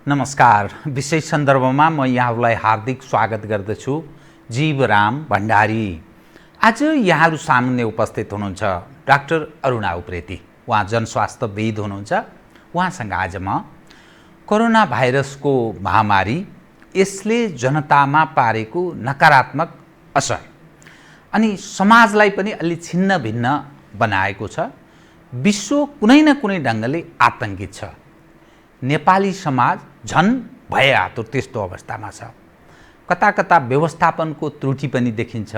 नमस्कार। विशेष सन्दर्भमा म यहाँहरूलाई हार्दिक स्वागत गर्दछु। जीवराम भण्डारी। आज यहाँहरू सामुन्ने उपस्थित हुनुहुन्छ डाक्टर अरुणा उप्रेती। उहाँ जनस्वास्थ्यविद हुनुहुन्छ। उहाँसँग आज म कोरोना भाइरसको महामारी, यसले जनतामा पारेको नकारात्मक असर अनि समाजलाई पनि अलि छिन्न भिन्न बनाएको छ। विश्व कुनै न कुनै ढङ्गले आतंकित छ। नेपाली समाज झन भए आतुर त्यस्तो अवस्थामा छ। कता कता व्यवस्थापनको त्रुटि पनि देखिन्छ।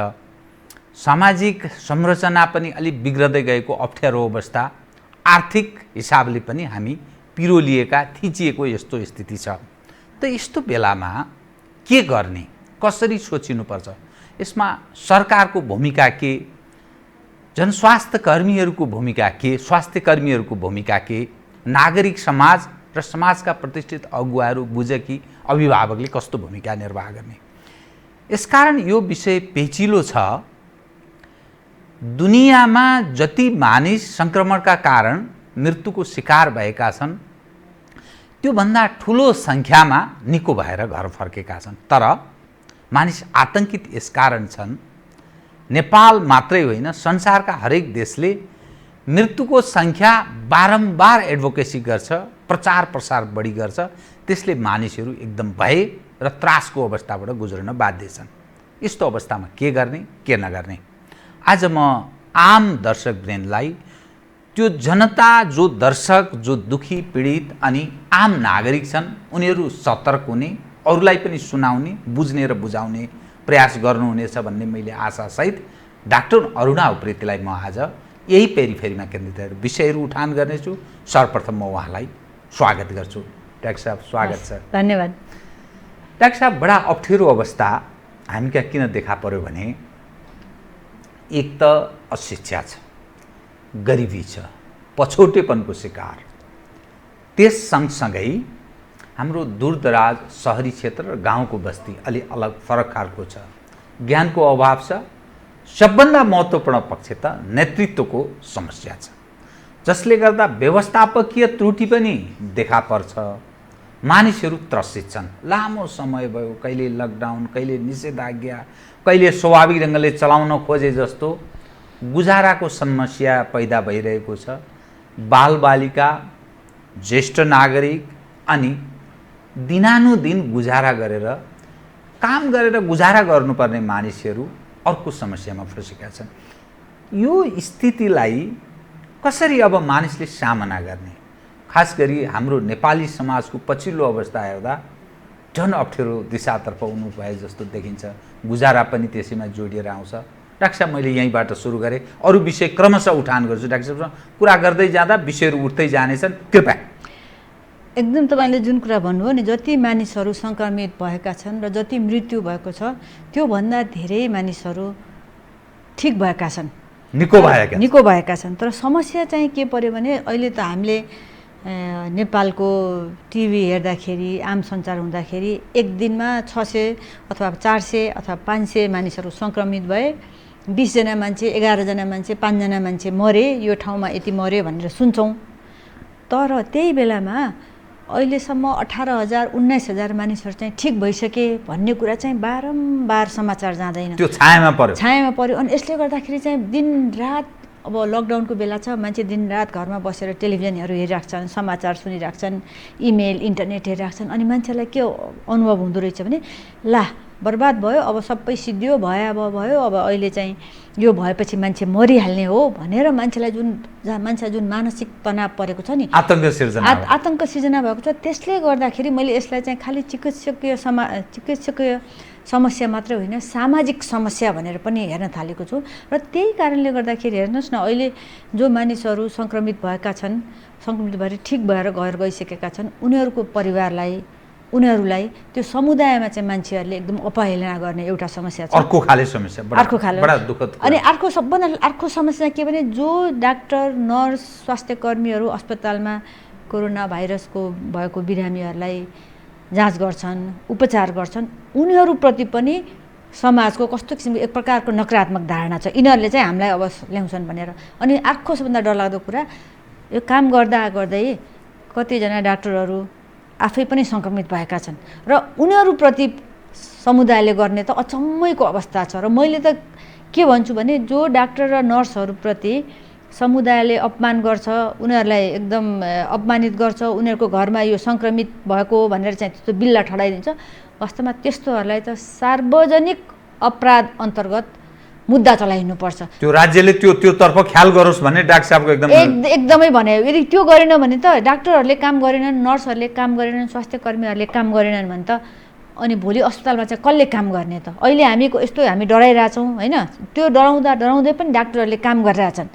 सामाजिक संरचना पनि अलि बिग्रदै गएको अप्ठ्यारो अवस्था, आर्थिक हिसाबले पनि हामी पिरोलिएका थिचिएको यस्तो स्थिति छ। त यस्तो बेलामा के गर्ने, कसरी सोचिनुपर्छ, यसमा सरकारको भूमिका के, जनस्वास्थ्य कर्मीहरूको भूमिका के, स्वास्थ्य कर्मीहरूको भूमिका के, नागरिक समाज र समाजका प्रतिष्ठित अगुवाहरू बुझे कि अभिभावकले कस्तो भूमिका निर्वाह गर्ने। यसकारण यो विषय पेचिलो छ। दुनियाँमा जति मानिस संक्रमणका कारण मृत्युको शिकार भएका छन्, त्योभन्दा ठुलो सङ्ख्यामा निको भएर घर फर्केका छन्। तर मानिस आतंकित यसकारण छन्, नेपाल मात्रै होइन संसारका हरेक देशले मृत्युको सङ्ख्या बारम्बार एडभोकेसी गर्छ, प्रचार प्रसार बढी गर्छ। त्यसले मानिसहरू एकदम भय र त्रासको अवस्थाबाट गुज्रन बाध्य छन्। यस्तो अवस्थामा के गर्ने, के नगर्ने, आज म आम दर्शकवृन्दलाई, त्यो जनता जो दर्शक, जो दुखी पीडित अनि आम नागरिक छन्, उनीहरू सतर्क हुने, अरूलाई पनि सुनाउने, बुझ्ने र बुझाउने प्रयास गर्नुहुनेछ भन्ने मैले आशासहित डाक्टर अरुणा उप्रेतीलाई म आज यही पेरिफेरीमा केन्द्रित विषयहरू उठान गर्नेछु। सर्वप्रथम म उहाँलाई स्वागत गर्छु। डाक्टर साहब, स्वागत छ। धन्यवाद। डाक्टर साहब, बडा अप्ठ्यारो अवस्था हामी कहाँ किन देखा पर्यो भने, एक त अशिक्षा छ, गरिबी छ, पछौटेपनको शिकार, त्यस सँगसँगै हाम्रो दूरदराज सहरी क्षेत्र र गाउँको बस्ती अलि अलग फरक खालको छ। ज्ञानको अभाव छ। सबभन्दा महत्त्वपूर्ण पक्ष त नेतृत्वको समस्या छ, जसले गर्दा व्यवस्थापकीय त्रुटि पनि देखा पर्छ। मानिसहरू त्रसित छन्। लामो समय भयो, कहिले लकडाउन, कहिले निषेधाज्ञा, कहिले स्वाभाविक ढङ्गले चलाउन खोजे जस्तो गुजाराको समस्या पैदा भइरहेको छ। बालबालिका, ज्येष्ठ नागरिक अनि दिनानुदिन गुजारा गरेर, काम गरेर गुजारा गर्नुपर्ने मानिसहरू अर्को समस्यामा फँसेका छन्। यो स्थितिलाई कसरी अब मानिसले सामना गर्ने, खास गरी हाम्रो नेपाली समाजको पछिल्लो अवस्था हेर्दा झन् अप्ठ्यारो दिशातर्फ हुनु भए जस्तो देखिन्छ। गुजारा पनि त्यसैमा जोडिएर आउँछ। डाक्टर साहब, मैले यहीँबाट सुरु गरेँ, अरू विषय क्रमशः उठान गर्छु। डाक्टर साहबसँग कुरा गर्दै जाँदा विषयहरू उठ्दै जानेछन्, कृपया। एकदम तपाईँले जुन कुरा भन्नुभयो नि, जति मानिसहरू सङ्क्रमित भएका छन् र जति मृत्यु भएको छ, त्योभन्दा धेरै मानिसहरू ठिक भएका छन्, निको भएका छन्। तर समस्या चाहिँ के पर्यो भने, अहिले त हामीले नेपालको टिभी हेर्दाखेरि, आम सञ्चार हुँदाखेरि एक दिनमा 600 अथवा 400 अथवा 500 मानिसहरू सङ्क्रमित भए, 20 जना मान्छे, 11 जना मान्छे, 5 जना मान्छे मरे, यो ठाउँमा यति मऱ्यो भनेर सुन्छौँ। तर त्यही बेलामा अहिलेसम्म 18,000 19,000 मानिसहरू चाहिँ ठिक भइसके भन्ने कुरा चाहिँ बारम्बार समाचार जाँदैन, त्यो छायामा पर्यो। अनि यसले गर्दाखेरि चाहिँ दिनरात, अब लकडाउनको बेला छ, मान्छे दिनरात घरमा बसेर टेलिभिजनहरू हेरिराख्छन्, समाचार सुनिराख्छन्, इमेल इन्टरनेट हेरिराख्छन्। अनि मान्छेलाई के अनुभव हुँदो रहेछ भने, ला बर्बाद भयो, अब सबै सिद्धियो भयो, अब अहिले चाहिँ यो भएपछि मान्छे मरिहाल्ने हो भनेर मान्छेलाई जुन मानसिक तनाव परेको छ नि, आतंक सिर्जना भएको छ। त्यसले गर्दाखेरि मैले यसलाई चाहिँ खालि चिकित्सकीय समस्या मात्रै होइन, सामाजिक समस्या भनेर पनि हेर्न थालेको छु। र त्यही कारणले गर्दाखेरि हेर्नुहोस् न, अहिले जो मानिसहरू सङ्क्रमित भएका छन्, सङ्क्रमित भएर ठिक भएर घर गइसकेका छन्, उनीहरूलाई त्यो समुदायमा चाहिँ मान्छेहरूले एकदम अपहेलना गर्ने एउटा समस्या छ। अर्को खाले समस्या, बडा दुःखद। अनि अर्को समस्या के भने, जो डाक्टर, नर्स, स्वास्थ्य कर्मीहरू अस्पतालमा कोरोना भाइरसको भएको बिरामीहरूलाई जाँच गर्छन्, उपचार गर्छन्, उनीहरूप्रति पनि समाजको कस्तो किसिमको एक प्रकारको नकारात्मक धारणा छ। यिनीहरूले चाहिँ हामीलाई अब ल्याउँछन् भनेर। अनि अर्को सबभन्दा डरलाग्दो कुरा, यो काम गर्दा गर्दै कतिजना डाक्टरहरू आफै पनि सङ्क्रमित भएका छन् र उनीहरूप्रति समुदायले गर्ने त अचम्मैको अवस्था छ। र मैले त के भन्छु भने जो डाक्टर र नर्सहरूप्रति समुदायले अपमान गर्छ, उनीहरूलाई एकदम अपमानित गर्छ, उनीहरूको घरमा यो सङ्क्रमित भएको भनेर चाहिँ त्यस्तो बिल्ला ठडाइदिन्छ, वास्तवमा त्यस्तोहरूलाई त सार्वजनिक अपराध अन्तर्गत मुद्दा चलाइनुपर्छ। त्यो राज्यले त्योतर्फ ख्याल गरोस् भन्ने डाक्टर साहबको एकदमै भने। यदि त्यो गरेन भने त डाक्टरहरूले काम गरेनन्, नर्सहरूले काम गरेनन्, स्वास्थ्यकर्मीहरूले काम गरेनन् भने त अनि भोलि अस्पतालमा चाहिँ कसले काम गर्ने त? अहिले हामी डराइरहेछौँ होइन, त्यो डराउँदै पनि डाक्टरहरूले काम गरिरहेछन्।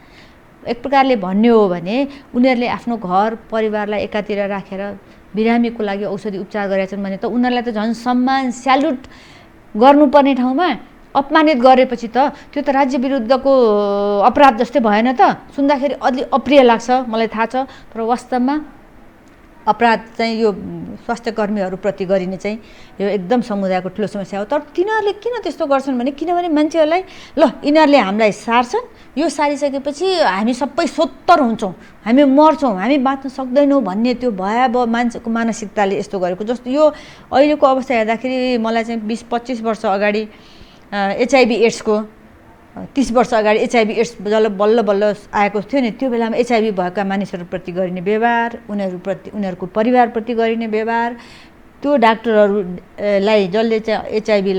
एक प्रकारले भन्ने हो भने उनीहरूले आफ्नो घर परिवारलाई एकातिर राखेर बिरामीको लागि औषधि उपचार गरेछन् भने त उनीहरूलाई त झन् सम्मान स्यालुट गर्नुपर्ने ठाउँमा अपमानित गरेपछि त त्यो त राज्य विरुद्धको अपराध जस्तै भएन त? सुन्दाखेरि अलि अप्रिय लाग्छ, मलाई थाहा छ। तर वास्तवमा अपराध चाहिँ यो स्वास्थ्यकर्मीहरूप्रति गरिने चाहिँ यो एकदम समुदायको ठुलो समस्या हो। तर तिनीहरूले किन त्यस्तो गर्छन् भने किनभने मान्छेहरूलाई ल यिनीहरूले हामीलाई सार्छन्, यो सारिसकेपछि हामी सबै सोत्तर हुन्छौँ, हामी मर्छौँ, हामी बाँच्न सक्दैनौँ भन्ने त्यो भयावह मान्छेको मानसिकताले यस्तो गरेको। जस्तो यो अहिलेको अवस्था हेर्दाखेरि मलाई चाहिँ 20-25 वर्ष अगाडि एचआइभी एड्सको 30 वर्ष अगाडि एचआइभी एड्स बल्ल आएको थियो नि, त्यो बेलामा एचआइभी भएका मानिसहरूप्रति गरिने व्यवहार, उनीहरूको परिवारप्रति गरिने व्यवहार, त्यो डाक्टरहरूलाई जसले चाहिँ एचआइभी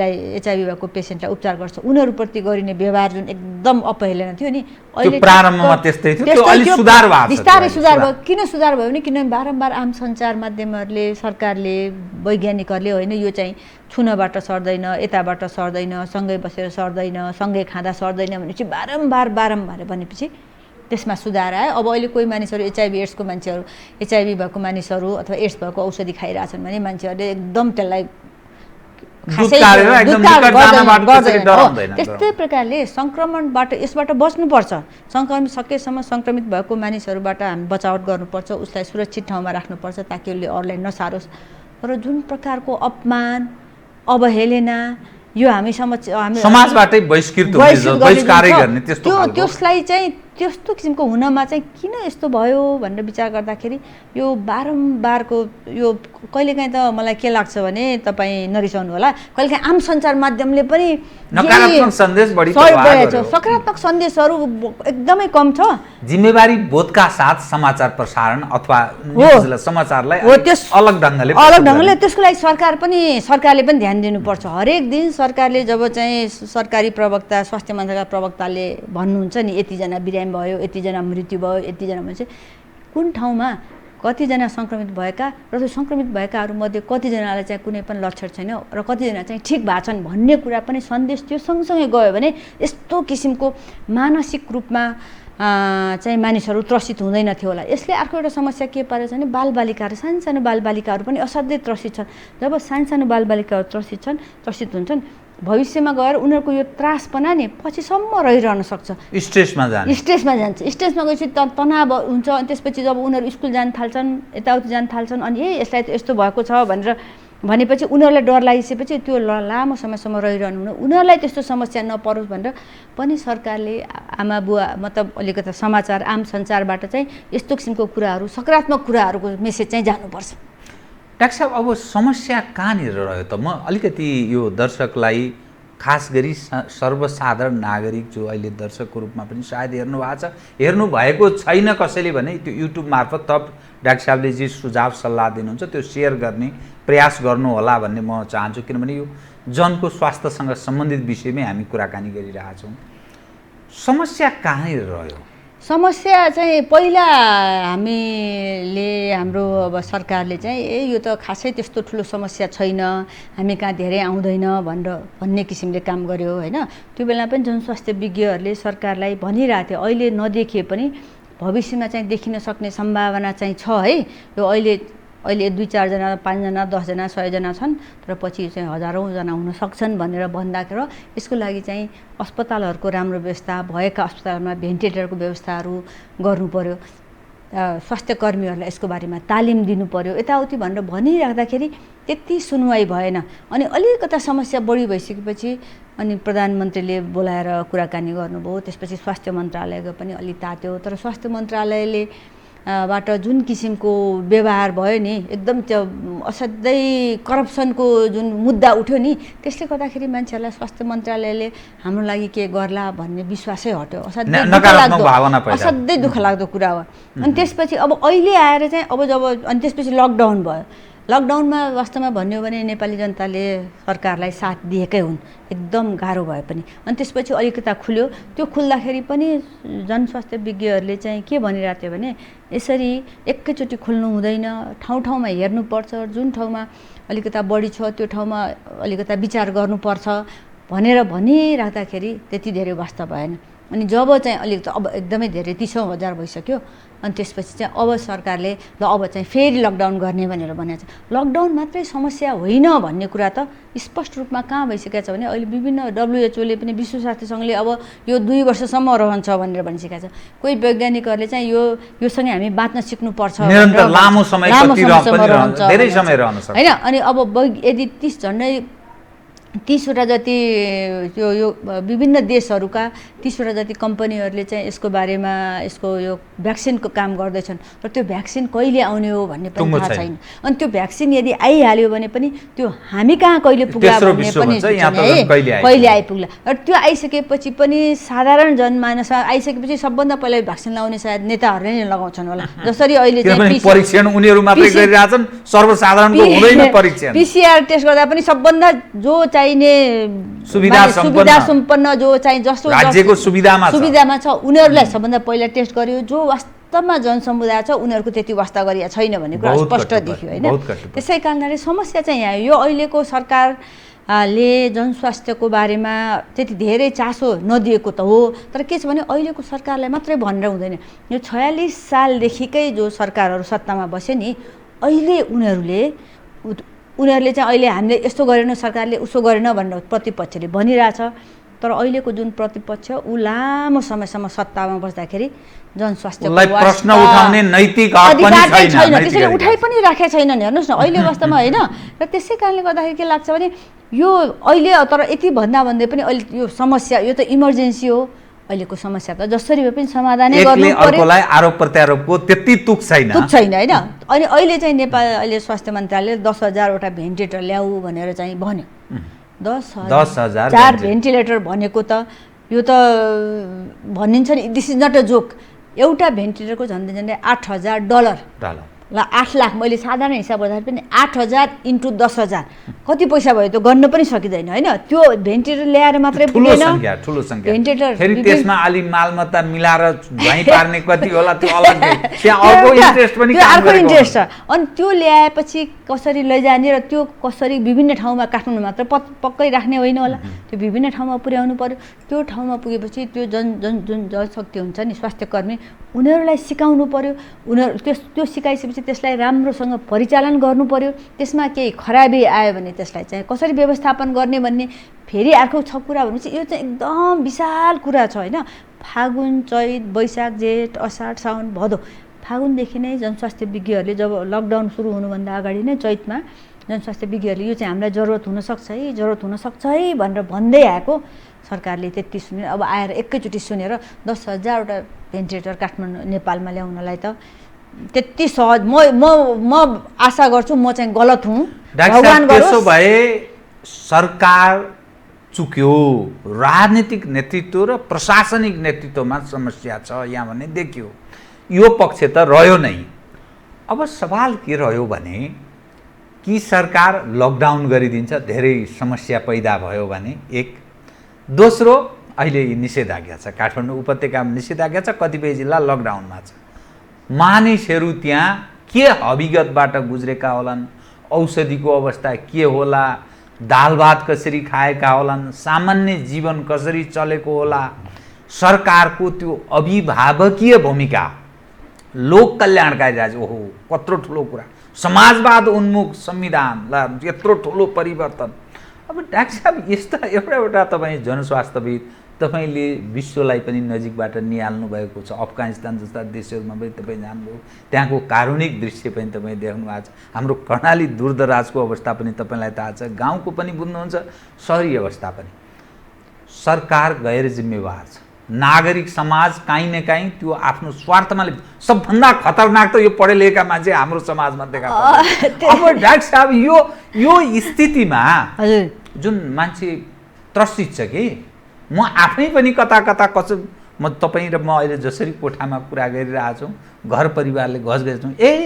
भएको पेसेन्टलाई उपचार गर्छ उनीहरूप्रति गरिने व्यवहार जुन एकदम अपहेलना थियो नि, अहिले प्रारम्भमा त्यस्तै थियो, त्यो अलि सुधार भएको छ। बिस्तारै सुधार भयो। किन सुधार भयो भने किनभने बारम्बार आम सञ्चार माध्यमहरूले, सरकारले, वैज्ञानिकहरूले होइन यो चाहिँ छुनबाट सर्दैन, यताबाट सर्दैन, सँगै बसेर सर्दैन, सँगै खाँदा सर्दैन भनेपछि बारम्बार भनेपछि त्यसमा सुधार आयो। अब अहिले कोही मानिसहरू एचआइभी एड्सको मान्छेहरू, एचआइभी भएको मानिसहरू अथवा एड्स भएको औषधि खाइरहेछन् भने मान्छेहरूले एकदम त्यसलाई त्यस्तै प्रकारले सङ्क्रमणबाट यसबाट बच्नुपर्छ। सकेसम्म सङ्क्रमित भएको मानिसहरूबाट हामी बचावट गर्नुपर्छ, उसलाई सुरक्षित ठाउँमा राख्नुपर्छ ताकि उसले अरूलाई नसारोस्। तर जुन प्रकारको अपमान, अवहेलना यो हामी समाजबाटै बहिष्कारै गर्ने त्यसलाई चाहिँ त्यस्तो किसिमको हुनमा चाहिँ किन यस्तो भयो भनेर विचार गर्दाखेरि यो बारम्बारको यो कहिलेकाहीँ त मलाई के लाग्छ भने तपाईँ नरिसाउनु होला, कहिलेकाहीँ आम सञ्चार माध्यमले पनि नकारात्मक सन्देश बढी सकारात्मक सन्देशहरू एकदमै कम छ। जिम्मेवारी बोधका साथ समाचार प्रसारण अथवा समाचारलाई अलग ढङ्गले त्यसको लागि सरकारले पनि ध्यान दिनुपर्छ। हरेक दिन सरकारले जब चाहिँ सरकारी प्रवक्ता, स्वास्थ्य मन्त्रालयका प्रवक्ताले भन्नुहुन्छ नि यतिजना बिरामी भयो, यतिजना मृत्यु भयो, यतिजना मान्छे कुन ठाउँमा कतिजना सङ्क्रमित भएका र त्यो सङ्क्रमित भएकाहरूमध्ये कतिजनालाई चाहिँ कुनै पनि लक्षण छैन र कतिजना चाहिँ ठिक भएको छन् भन्ने कुरा पनि सन्देश त्यो सँगसँगै गयो भने यस्तो किसिमको मानसिक रूपमा चाहिँ मानिसहरू त्रसित हुँदैन थियो होला। यसले अर्को एउटा समस्या के पारेछ भने बालबालिकाहरू, सानो बालबालिकाहरू पनि असाध्यै त्रसित छन्। जब सानो बालबालिकाहरू त्रसित हुन्छन् भविष्यमा गएर उनीहरूको यो त्रासपना नि पछिसम्म रहिरहन सक्छ, स्ट्रेसमा जान्छ। स्ट्रेसमा गएपछि तनाव हुन्छ। अनि त्यसपछि जब उनीहरू स्कुल जान थाल्छन्, यताउति जान थाल्छन्, अनि यसलाई त यस्तो भएको छ भनेपछि उनीहरूलाई डर लागिसकेपछि त्यो लामो समयसम्म रहिरहनु हुन उनीहरूलाई त्यस्तो समस्या नपरोस् भनेर पनि सरकारले आमा बुवा मतलब अलिकति समाचार, आम सञ्चारबाट चाहिँ यस्तो किसिमको कुराहरू, सकारात्मक कुराहरूको मेसेज चाहिँ जानुपर्छ। डाक्टर साहब, अब समस्या कहाँनिर रह्यो त? म अलिकति यो दर्शकलाई, खास गरी सर्वसाधारण नागरिक जो अहिले दर्शकको रूपमा पनि सायद हेर्नुभएको छैन कसैले भने त्यो युट्युब मार्फत डाक्टर साहबले जे सुझाव सल्लाह दिनुहुन्छ त्यो सेयर गर्ने प्रयास गर्नु होला भन्ने म चाहन्छु। किनभने यो जनको स्वास्थ्यसँग सम्बन्धित विषयमै हामी कुराकानी गरिरहेछौँ। समस्या कहाँनिर रह्यो? समस्या चाहिँ पहिला हाम्रो अब सरकारले चाहिँ यो त खासै त्यस्तो ठुलो समस्या छैन, हामी कहाँ धेरै आउँदैन भन्ने किसिमले काम गर्यो होइन। त्यो बेला पनि जनस्वास्थ्य विज्ञहरूले सरकारलाई भनिरहेको थियो अहिले नदेखिए पनि भविष्यमा चाहिँ देखिन सक्ने सम्भावना चाहिँ छ है। यो अहिले 2-4 जना, 5 जना, 10 जना, 100 जना छन्, तर पछि चाहिँ हजारौँ जना हुन सक्छन् भनेर भन्दाखेरि यसको लागि चाहिँ अस्पतालहरूको राम्रो व्यवस्था, भएका अस्पतालमा भेन्टिलेटरको व्यवस्थाहरू गर्नु पर्यो, स्वास्थ्यकर्मीहरूलाई यसको बारेमा तालिम दिनु पर्यो, यताउति भनेर भनिराख्दाखेरि त्यति सुनवाई भएन। अनि अलिकता समस्या बढी भइसकेपछि अनि प्रधानमन्त्रीले बोलाएर कुराकानी गर्नुभयो। त्यसपछि स्वास्थ्य मन्त्रालयको पनि अलि तात्यो, तर स्वास्थ्य मन्त्रालयले बाट जुन किसिमको व्यवहार भयो नि, एकदम त्यो असाध्यै करप्सनको जुन मुद्दा उठ्यो नि, त्यसले गर्दाखेरि मान्छेहरूलाई स्वास्थ्य मन्त्रालयले हाम्रो लागि के गर्ला भन्ने विश्वासै हट्यो। असाध्यै दुःख लाग्दो कुरा हो। अनि त्यसपछि अब अहिले आएर चाहिँ अब जब अनि त्यसपछि लकडाउन भयो। लकडाउनमा वास्तवमा भन्यो भने नेपाली जनताले सरकारलाई साथ दिएकै हुन्, एकदम गाह्रो भए पनि। अनि त्यसपछि अलिकता खुल्यो। त्यो खुल्दाखेरि पनि जनस्वास्थ्य विज्ञहरूले चाहिँ के भनिरहेको थियो भने यसरी एकैचोटि खुल्नु हुँदैन, ठाउँ ठाउँमा हेर्नुपर्छ, जुन ठाउँमा अलिकता बढी छ त्यो ठाउँमा अलिकता विचार गर्नुपर्छ भनेर भनिराख्दाखेरि त्यति धेरै वास्तव भएन। अनि जब चाहिँ अलिक अब एकदमै धेरै 30,000 भइसक्यो अनि त्यसपछि चाहिँ अब सरकारले ल अब चाहिँ फेरि लकडाउन गर्ने भनेर भनेको छ। लकडाउन मात्रै समस्या होइन भन्ने कुरा त स्पष्ट रूपमा कहाँ भइसकेको छ भने अहिले विभिन्न WHO ले पनि विश्व स्वास्थ्य सङ्घले अब यो 2 वर्षसम्म रहन्छ भनेर भनिसकेको छ। कोही वैज्ञानिकहरूले चाहिँ योसँगै हामी बाँच्न सिक्नुपर्छ, लामो समय धेरै समय रहन सक्छ हैन। अनि अब यदि 30वटा जति यो विभिन्न देशहरूका 30वटा जति कम्पनीहरूले चाहिँ यसको बारेमा यसको यो भ्याक्सिनको काम गर्दैछन् र त्यो भ्याक्सिन कहिले आउने हो भन्ने पनि थाहा छैन। अनि त्यो भ्याक्सिन यदि आइहाल्यो भने पनि त्यो हामी कहाँ कहिले पुग्ला भन्ने पनि कहिले आइपुग्ला। र त्यो आइसकेपछि पनि साधारण जनमानसमा आइसकेपछि सबभन्दा पहिला भ्याक्सिन लगाउने सायद नेताहरूले नै लगाउँछन् होला। जसरी अहिले चाहिँ परीक्षण उनीहरू मात्रै गरिरहेछन्, सर्वसाधारणको हुँदैन परीक्षण। PCR टेस्ट गर्दा पनि सबभन्दा जो सुविधा सम्पन्न जो चाहिँ जस्तो राज्यको सुविधामा छ उनीहरूलाई सबभन्दा पहिला टेस्ट गर्यो। जो वास्तवमा जनसमुदाय छ उनीहरूको त्यति वास्ता गरिया छैन भन्ने कुरा स्पष्ट देखियो हैन। त्यसै कारणले समस्या चाहिँ यहाँ यो अहिलेको सरकारले जनस्वास्थ्यको बारेमा त्यति धेरै चासो नदिएको त हो, तर के छ भने अहिलेको सरकारलाई मात्रै भनेर हुँदैन। यो 46 सालदेखिकै जो सरकारहरू सत्तामा बसे नि, अहिले उनीहरूले चाहिँ अहिले हामीले यस्तो गरेन, सरकारले उसो गरेन भनेर प्रतिपक्षले भनिरहेछ। तर अहिलेको जुन प्रतिपक्ष ऊ लामो समयसम्म सत्तामा बस्दाखेरि जनस्वास्थ्यको प्रश्न उठाउने नैतिक हक पनि छैन, त्यसैले उठाइ पनि राखेको छैन नि, हेर्नुहोस् न अहिले वास्तवमा होइन। र त्यसै कारणले गर्दाखेरि के लाग्छ भने यो अहिले तर यति भन्दै पनि अहिले यो समस्या यो त इमर्जेन्सी हो। अहिलेको समस्या त जसरी भए पनि समाधानै गर्नु पर्यो। आरोप प्रत्यारोपको त्यति तुक छैन हैन। अनि अहिले चाहिँ अहिले स्वास्थ्य मन्त्रालयले 10,000वटा भेन्टिलेटर ल्याऊ भनेर चाहिँ भन्यो। 10,000 भेन्टिलेटर भनेको त यो त भनिन्छ नि, this is not a joke. एउटा भेन्टिलेटरको झन्डै $8,000 ल 8 लाख। मैले साधारण हिसाब गर्दाखेरि पनि 8,000 × 10,000 कति पैसा भयो त्यो गर्न पनि सकिँदैन हैन। त्यो भेन्टिलेटर ल्याएर मात्रै पुगेन, ठुलो संख्या भेन्टिलेटर फेरि त्यसमा अलि मालमत्ता मिलाएर ढाइ पार्ने कति होला त्यो अलग्गै, त्यहाँ अर्को इन्ट्रेस्ट पनि अर्को इन्ट्रेस्ट छ। अनि त्यो ल्याएपछि कसरी लैजाने र त्यो कसरी विभिन्न ठाउँमा काठमाडौँ मात्र पक्कै राख्ने होइन होला, त्यो विभिन्न ठाउँमा पुर्याउनु पर्यो। त्यो ठाउँमा पुगेपछि त्यो जुन जनशक्ति हुन्छ नि स्वास्थ्यकर्मी उनीहरूलाई सिकाउनु पर्यो। उनीहरू त्यो सिकाइसकेपछि त्यसलाई राम्रोसँग परिचालन गर्नु पर्यो। त्यसमा केही खराबी आयो भने त्यसलाई चाहिँ कसरी व्यवस्थापन गर्ने भन्ने फेरि अर्को छ कुरा भनेपछि यो चाहिँ एकदम विशाल कुरा छ हैन। फागुन चैत वैशाख जेठ असार साउन भदौ, फागुनदेखि नै जनस्वास्थ्य विज्ञहरूले जब लकडाउन सुरु हुनुभन्दा अगाडि नै चैतमा जनस्वास्थ्य विज्ञहरूले यो चाहिँ हामीलाई जरुरत हुनसक्छ है भनेर भन्दै आएको। सरकारले त्यति सुने, अब आएर एकैचोटि सुनेर 10,000वटा भेन्टिलेटर काठमाडौँ नेपालमा ल्याउनलाई त त्यति सहज म आशा गर्छु म चाहिँ गलत हुँ। भगवान त्यसो भए सरकार चुक्यो, राजनीतिक नेतृत्व र प्रशासनिक नेतृत्वमा समस्या छ यहाँ भन्ने देखियो। यो पक्ष त रह्यो नै। अब सवाल के रह्यो भने कि सरकार लकडाउन गरिदिन्छ, धेरै समस्या पैदा भयो भने एक। दोस्रो अहिले निषेधाज्ञा छ, काठमाडौँ उपत्यकामा निषेधाज्ञा छ, कतिपय जिल्ला लकडाउनमा छ। मानिसहरू त्यहाँ के अभिगतबाट गुज्रेका होलान्, औषधिको अवस्था के होला, दाल भात कसरी खाएका होलान्, सामान्य जीवन कसरी चलेको होला, सरकारको त्यो अभिभावकीय भूमिका, लोक कल्याणकारी राज्य, ओहो कत्रो ठुलो कुरा, समाजवाद उन्मुख संविधान ल यत्रो ठुलो परिवर्तन। अब डाक्टर साहब यस्ता एउटा तपाईँ जनस्वास्थ्यविद, तपाईँले विश्वलाई पनि नजिकबाट निहाल्नु भएको छ। अफगानिस्तान जस्ता देशहरूमा पनि तपाईँ जानुभयो, त्यहाँको कारुणिक दृश्य पनि तपाईँ देख्नु भएको छ। हाम्रो कर्णाली दूरदराजको अवस्था पनि तपाईँलाई थाहा छ, गाउँको पनि बुझ्नुहुन्छ, सहरी अवस्था पनि। सरकार गैर जिम्मेवार छ, नागरिक समाज काहीँ न काहीँ त्यो आफ्नो स्वार्थमा सबभन्दा खतरनाक त यो पढे लेखेका मान्छे हाम्रो समाजमा देखा पर्छ। अब डाक्टर साहब यो स्थितिमा जुन मान्छे त्रसित छ कि म आफै पनि कता कता म तपाईँ र म अहिले जसरी कोठामा कुरा गरिरहेको छु, घर परिवारले घसघस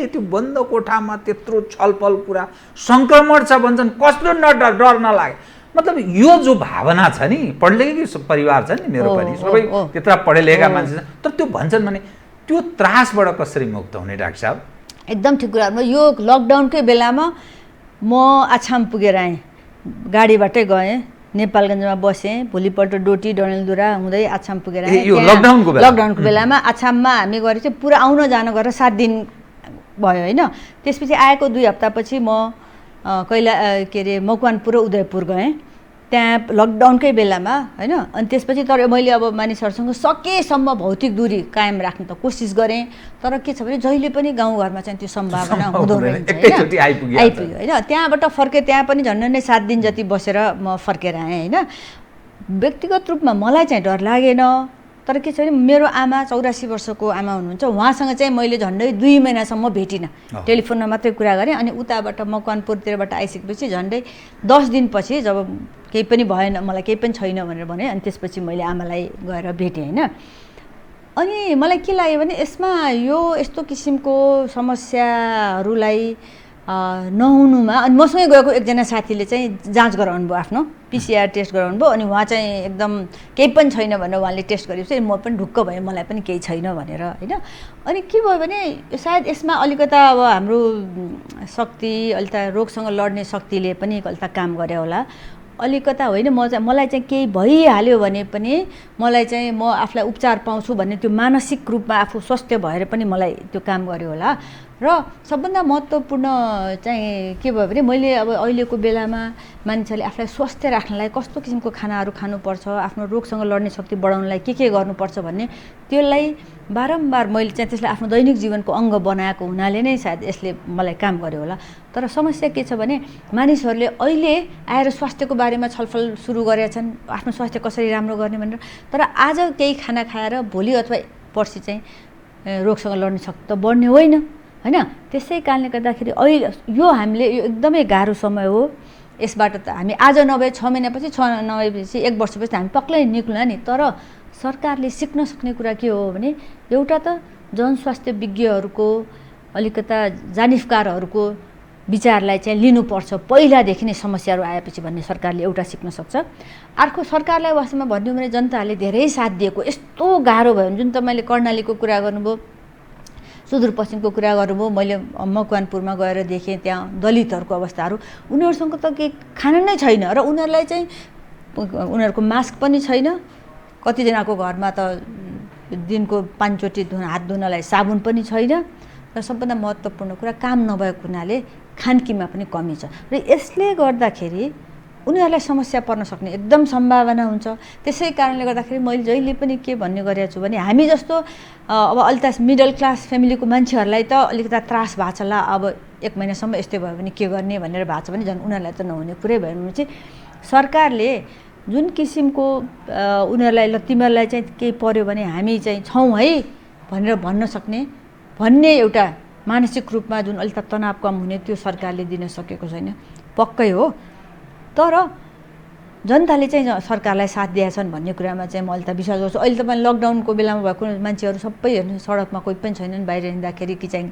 त्यो बन्द कोठामा त्यत्रो छलफल कुरा सङ्क्रमण छ भन्छन्, कस्तो डर नलागे। मतलब यो जो भावना छ नि, पढे लेखेकै परिवार छ नि मेरो पनि, सबै त्यत्रा पढे लेखेका मान्छे छन्, तर त्यो भन्छन् भने त्यो त्रासबाट कसरी मुक्त हुने डाक्टर साहब? एकदम ठिक कुरा। यो लकडाउनकै बेलामा म आछाम पुगेर आएँ, गाडीबाटै गएँ, नेपालगञ्जमा बसेँ, भोलिपल्ट डोटी डडेलधुरा हुँदै आछाम पुगेर आएँ। लकडाउनको बेलामा आछाममा हामी गएर चाहिँ पुरा आउन जान गरेर 7 दिन भयो होइन। त्यसपछि आएको 2 हप्तापछि म मकवानपुर र उदयपुर गएँ, त्यहाँ लकडाउनकै बेलामा होइन। अनि त्यसपछि तर मैले अब मानिसहरूसँग सकेसम्म भौतिक दूरी कायम राख्न त कोसिस गरेँ, तर के छ भने जहिले पनि गाउँघरमा चाहिँ त्यो सम्भावना हुँदैन, आइपुग्यो होइन। त्यहाँबाट फर्केँ, त्यहाँ पनि झन्डै 7 दिन जति बसेर म फर्केर आएँ होइन। व्यक्तिगत रूपमा मलाई चाहिँ डर लागेन, तर के छ भने मेरो आमा 84 वर्षको आमा हुनुहुन्छ, उहाँसँग चाहिँ मैले झन्डै 2 महिनासम्म भेटिनँ, टेलिफोनमा मात्रै कुरा गरेँ। अनि उताबाट मकवानपुरतिरबाट आइसकेपछि झन्डै 10 दिनपछि जब केही पनि भएन, मलाई केही पनि छैन भनेर भने, अनि त्यसपछि मैले आमालाई गएर भेटेँ होइन। अनि मलाई के लाग्यो भने यसमा यस्तो किसिमको समस्याहरूलाई नहुनुमा, अनि मसँगै गएको एकजना साथीले चाहिँ जाँच गराउनु भयो, आफ्नो PCR टेस्ट गराउनु भयो। अनि उहाँ चाहिँ एकदम केही पनि छैन भनेर उहाँले टेस्ट गरेपछि म पनि ढुक्क भएँ, मलाई पनि केही छैन भनेर होइन। अनि के भयो भने सायद यसमा अलिकता अब हाम्रो शक्ति, अलिकता रोगसँग लड्ने शक्तिले पनि अलिकता काम गरे होला, अलिकता होइन। मलाई चाहिँ केही भइहाल्यो भने पनि मलाई चाहिँ म आफूलाई उपचार पाउँछु भन्ने त्यो मानसिक रूपमा आफू स्वस्थ भएर पनि मलाई त्यो काम गर्यो होला। र सबभन्दा महत्त्वपूर्ण चाहिँ के भयो भने मैले अब अहिलेको बेलामा मानिसहरूले आफूलाई स्वस्थ राख्नलाई कस्तो किसिमको खानाहरू खानुपर्छ, आफ्नो रोगसँग लड्ने शक्ति बढाउनलाई के गर्नुपर्छ भन्ने त्यसलाई बारम्बार मैले चाहिँ त्यसलाई आफ्नो दैनिक जीवनको अङ्ग बनाएको हुनाले नै सायद यसले मलाई काम गर्यो होला। तर समस्या के छ भने मानिसहरूले अहिले आएर स्वास्थ्यको बारेमा छलफल सुरु गरेका छन्, आफ्नो स्वास्थ्य कसरी राम्रो गर्ने भनेर। तर आज केही खाना खाएर भोलि अथवा पर्सि चाहिँ रोगसँग लड्ने शक्ति त बढ्ने होइन होइन। त्यसै कारणले गर्दाखेरि अहिले यो हामीले यो एकदमै गाह्रो समय हो। यसबाट त हामी आज नभए 6 महिनापछि, 6 नभएपछि 1 वर्षपछि हामी पक्कै निक्लुला नि। तर सरकारले सिक्न सक्ने कुरा के हो भने एउटा त जनस्वास्थ्य विज्ञहरूको अलिकता जानिफकारहरूको विचारलाई चाहिँ लिनुपर्छ, पहिलादेखि नै समस्याहरू आएपछि भन्ने सरकारले एउटा सिक्न सक्छ। अर्को सरकारलाई वास्तवमा भन्नु भने जनताले धेरै साथ दिएको, यस्तो गाह्रो भयो जुन तपाईँले कर्णालीको कुरा गर्नुभयो, सुदूरपश्चिमको कुरा गर्नुभयो, मैले मकवानपुरमा गएर देखेँ त्यहाँ दलितहरूको अवस्थाहरू, उनीहरूसँग त केही खाना नै छैन र उनीहरूलाई चाहिँ उनीहरूको मास्क पनि छैन, कतिजनाको घरमा त दिनको 5 चोटि हात धुनलाई साबुन पनि छैन, र सबभन्दा महत्त्वपूर्ण कुरा काम नभएको हुनाले खानकिनमा पनि कमी छ। र यसले गर्दाखेरि उनीहरूलाई समस्या पर्न सक्ने एकदम सम्भावना हुन्छ। त्यसै कारणले गर्दाखेरि मैले जहिले पनि के भन्ने गरेको छु भने हामी जस्तो अब अलिकता मिडल क्लास फ्यामिलीको मान्छेहरूलाई त अलिकता त्रास भएको छ ला, अब 1 महिनासम्म यस्तै भयो भने के गर्ने भनेर भएको छ भने झन् उनीहरूलाई त नहुने कुरै भयो भने चाहिँ सरकारले जुन किसिमको उनीहरूलाई ल तिमीहरूलाई चाहिँ केही पर्यो भने हामी चाहिँ छौँ है भनेर भन्न सक्ने भन्ने एउटा मानसिक रूपमा जुन अलिकता तनाव कम हुने त्यो सरकारले दिन सकेको छैन, पक्कै हो। तर जनताले चाहिँ सरकारलाई साथ दिएका छन् भन्ने कुरामा चाहिँ म अलिकता विश्वास गर्छु। अहिले तपाईँ लकडाउनको बेलामा भएको मान्छेहरू सबै हेर्नु, सडकमा कोही पनि छैनन्, बाहिर हिँड्दाखेरि कि चाहिँ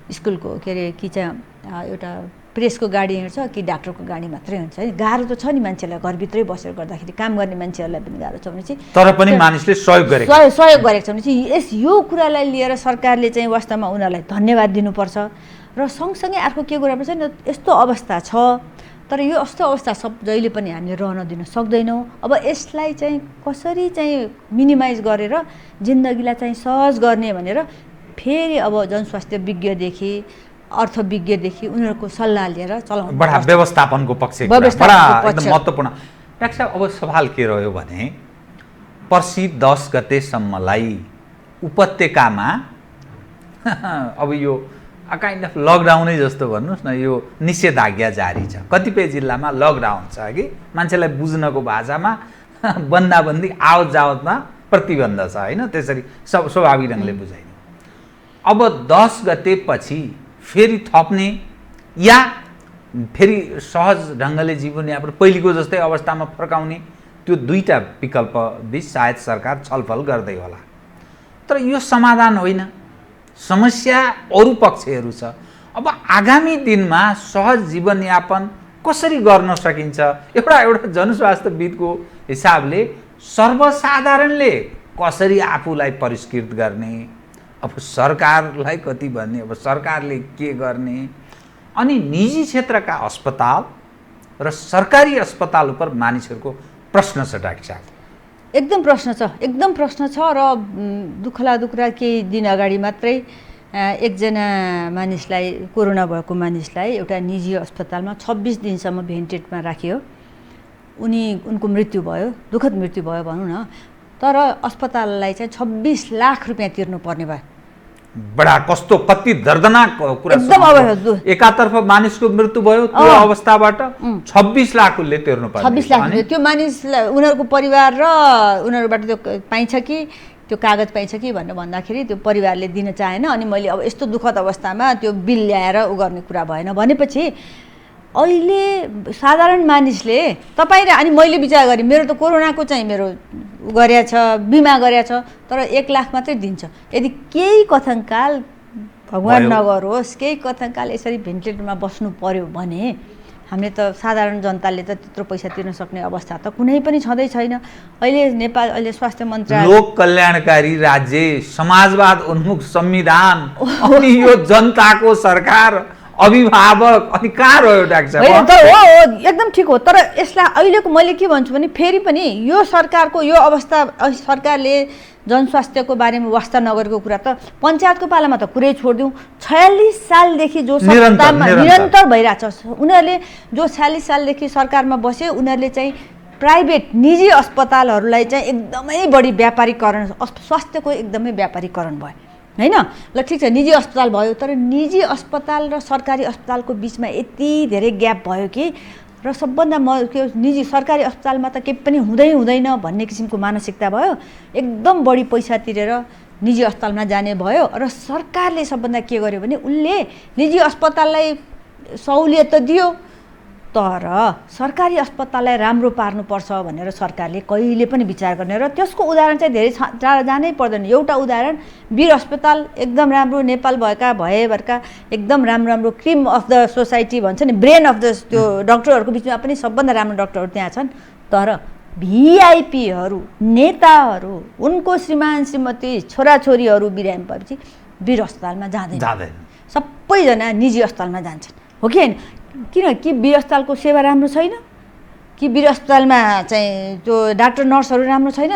स्कुलको कि चाहिँ एउटा प्रेसको गाडी हिँड्छ कि डाक्टरको गाडी मात्रै हिँड्छ है। गाह्रो त छ नि मान्छेलाई, घरभित्रै बसेर गर्दाखेरि काम गर्ने मान्छेहरूलाई पनि गाह्रो छ भने चाहिँ, तर पनि मानिसले सहयोग गरेको छ भने चाहिँ यो कुरालाई लिएर सरकारले चाहिँ वास्तवमा उनीहरूलाई धन्यवाद दिनुपर्छ। र सँगसँगै अर्को के कुरा पर्छ नि, यस्तो अवस्था छ तर यो यस्तो अवस्था जहिले पनि हामीले रहन दिन सक्दैनौँ। अब यसलाई चाहिँ कसरी चाहिँ मिनिमाइज गरेर जिन्दगीलाई चाहिँ सहज गर्ने भनेर फेरि अब जनस्वास्थ्य विज्ञदेखि अर्थविज्ञदेखि उनीहरूको सल्लाह लिएर चलाउनु, बडा व्यवस्थापनको पक्ष एकदम महत्त्वपूर्ण। डाक्टर साहब, अब सवाल के रह्यो भने पर्सि 10 गतेसम्मलाई उपत्यकामा अब यो काइन्ड अफ लकडाउनै जस्तो भन्नुहोस् न, यो निषेधाज्ञा जारी छ। कतिपय जिल्लामा लकडाउन छ कि मान्छेलाई बुझ्नको भाषामा बन्दाबन्दी आवत जावतमा प्रतिबन्ध छ होइन, त्यसरी स्वाभाविक ढङ्गले बुझाइने। अब 10 गतेपछि फेरि थप्ने या फेरि सहज ढङ्गले जीवनयापन पहिलेको जस्तै अवस्थामा फर्काउने, त्यो दुईटा विकल्प बिच सायद सरकार छलफल गर्दै होला। तर यो समाधान होइन, समस्या अरू पक्षहरू छ। अब आगामी दिनमा सहज जीवनयापन कसरी गर्न सकिन्छ, एउटा जनस्वास्थ्यविदको हिसाबले सर्वसाधारणले कसरी आफूलाई परिष्कृत गर्ने, अब सरकारलाई कति भन्ने, अब सरकारले के गर्ने, अनि निजी क्षेत्रका अस्पताल र सरकारी अस्पताल उप मानिसहरूको प्रश्न छ डाक्टर साहब। एकदम प्रश्न छ र दुःखला केही दिन अगाडि मात्रै एकजना मानिसलाई, कोरोना भएको मानिसलाई एउटा निजी अस्पतालमा 26 दिनसम्म भेन्टिलेटरमा राखियो। उनको मृत्यु भयो, दुःखद मृत्यु भयो भनौँ न। तर अस्पताललाई चाहिँ 26 लाख रुपियाँ तिर्नुपर्ने भयो। बडा कति दर्दनाक कुरा। एकदम एकातर्फ मानिसको मृत्यु भयो, त्यो अवस्थाबाट 26 लाख उसले तिर्नु पर्यो। 26 लाख त्यो मानिसलाई, उनीहरूको परिवार र उनीहरूबाट त्यो पाइन्छ कि त्यो कागज पाइन्छ कि भनेर भन्दाखेरि त्यो परिवारले दिन चाहेन। अनि मैले अब यस्तो दुःखद अवस्थामा त्यो बिल ल्याएर उ गर्ने कुरा भएन भनेपछि अहिले साधारण मानिसले तपाईँले, अनि मैले विचार गरेँ मेरो त कोरोनाको चाहिँ मेरो गरेछ, बिमा गरेछ, तर 1 लाख मात्रै दिन्छ। यदि केही कथनकाल भगवान् नगरोस् केही कथनकाल यसरी भेन्टिलेटरमा बस्नु पर्यो भने हामीले त साधारण जनताले त त्यत्रो पैसा तिर्न सक्ने अवस्था त कुनै पनि छँदै छैन। अहिले स्वास्थ्य मन्त्रालय, लोक कल्याणकारी राज्य, समाजवाद उन्मुख संविधान, अनि यो जनताको सरकार, अभिभावक, अनि कहाँ रह्यो डाक्टर साहब? हो एकदम ठिक हो। तर यसलाई अहिलेको मैले के भन्छु भने फेरि पनि यो सरकारको यो अवस्था, सरकारले जनस्वास्थ्यको बारेमा वास्ता नगरेको कुरा त पञ्चायतको पालामा त कुरै छोडिदिउँ। 46 सालदेखि जो सरकारमा निरन्तर भइरहेछ, उनीहरूले जो 46 सालदेखि सरकारमा बस्यो, उनीहरूले चाहिँ प्राइभेट निजी अस्पतालहरूलाई चाहिँ एकदमै बढी व्यापारीकरण, स्वास्थ्यको एकदमै व्यापारीकरण भयो होइन। ल ठिक छ, निजी अस्पताल भयो, तर निजी अस्पताल र सरकारी अस्पतालको बिचमा यति धेरै ग्याप भयो कि, र सबभन्दा निजी सरकारी अस्पतालमा त केही पनि हुँदैन भन्ने किसिमको मानसिकता भयो। एकदम बढी पैसा तिरेर निजी अस्पतालमा जाने भयो। र सरकारले सबभन्दा के गर्यो भने उसले निजी अस्पताललाई सहुलियत त दियो, तर सरकारी अस्पताललाई राम्रो पार्नुपर्छ भनेर सरकारले कहिले पनि विचार गर्ने। र त्यसको उदाहरण चाहिँ धेरै टाढा जानै पर्दैन। एउटा उदाहरण वीर अस्पताल, एकदम राम्रो, नेपाल भएका एकदम राम्रो क्रिम अफ द सोसाइटी भन्छ नि, ब्रेन अफ द त्यो डक्टरहरूको बिचमा पनि सबभन्दा राम्रो डक्टरहरू त्यहाँ छन्। तर भिआइपीहरू, नेताहरू, उनको श्रीमान श्रीमती, छोराछोरीहरू बिरामी भएपछि वीर अस्पतालमा जाँदैन, सबैजना निजी अस्पतालमा जान्छन्, हो कि होइन? कि वीर अस्पतालको सेवा राम्रो छैन, कि वीर अस्पतालमा चाहिँ त्यो डाक्टर नर्सहरू राम्रो छैन,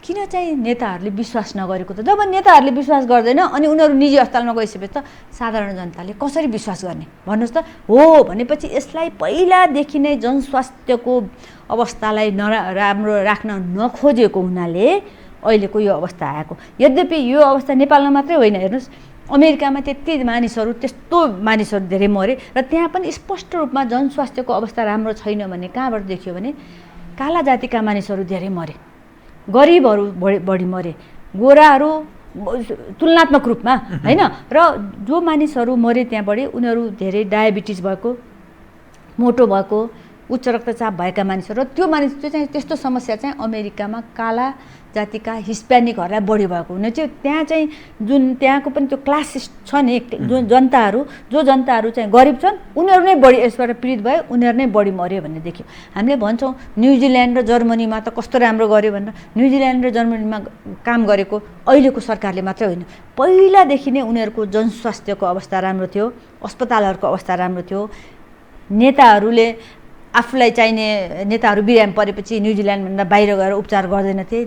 किन चाहिँ नेताहरूले विश्वास नगरेको त? जब नेताहरूले विश्वास गर्दैन अनि उनीहरू निजी अस्पतालमा गइसकेपछि त साधारण जनताले कसरी विश्वास गर्ने भन्नुहोस् त? हो भनेपछि यसलाई पहिलादेखि नै जनस्वास्थ्यको अवस्थालाई राम्रो राख्न नखोजेको हुनाले अहिलेको यो अवस्था आएको। यद्यपि यो अवस्था नेपालमा मात्रै होइन, हेर्नुहोस् अमेरिकामा त्यस्तो मानिसहरू धेरै मरे, र त्यहाँ पनि स्पष्ट रूपमा जनस्वास्थ्यको अवस्था राम्रो छैन भन्ने कहाँबाट देखियो भने काला जातिका मानिसहरू धेरै मरे, गरिबहरू बढी मरे, गोराहरू तुलनात्मक रूपमा होइन। र जो मानिसहरू मरे त्यहाँ बढी, उनीहरू धेरै डायबिटिज भएको, मोटो भएको, उच्च रक्तचाप भएका मानिसहरू। र त्यो चाहिँ त्यस्तो समस्या चाहिँ अमेरिकामा काला जातिका हिस्प्यानिकहरूलाई बढी भएको हुने चाहिँ त्यहाँ चाहिँ जुन त्यहाँको पनि त्यो क्लास छ नि, जो जनताहरू चाहिँ गरिब छन् उनीहरू नै बढी यसबाट पीडित भए, उनीहरू नै बढी मऱ्यो भन्ने देखियो। हामीले भन्छौँ न्युजिल्यान्ड र जर्मनीमा त कस्तो राम्रो गर्यो भनेर। न्युजिल्यान्ड र जर्मनीमा काम गरेको अहिलेको सरकारले मात्रै होइन, पहिलादेखि नै उनीहरूको जनस्वास्थ्यको अवस्था राम्रो थियो, अस्पतालहरूको अवस्था राम्रो थियो। नेताहरूले आफूलाई चाहिने नेताहरू बिरामी परेपछि न्युजिल्यान्डभन्दा बाहिर गएर उपचार गर्दैनथे।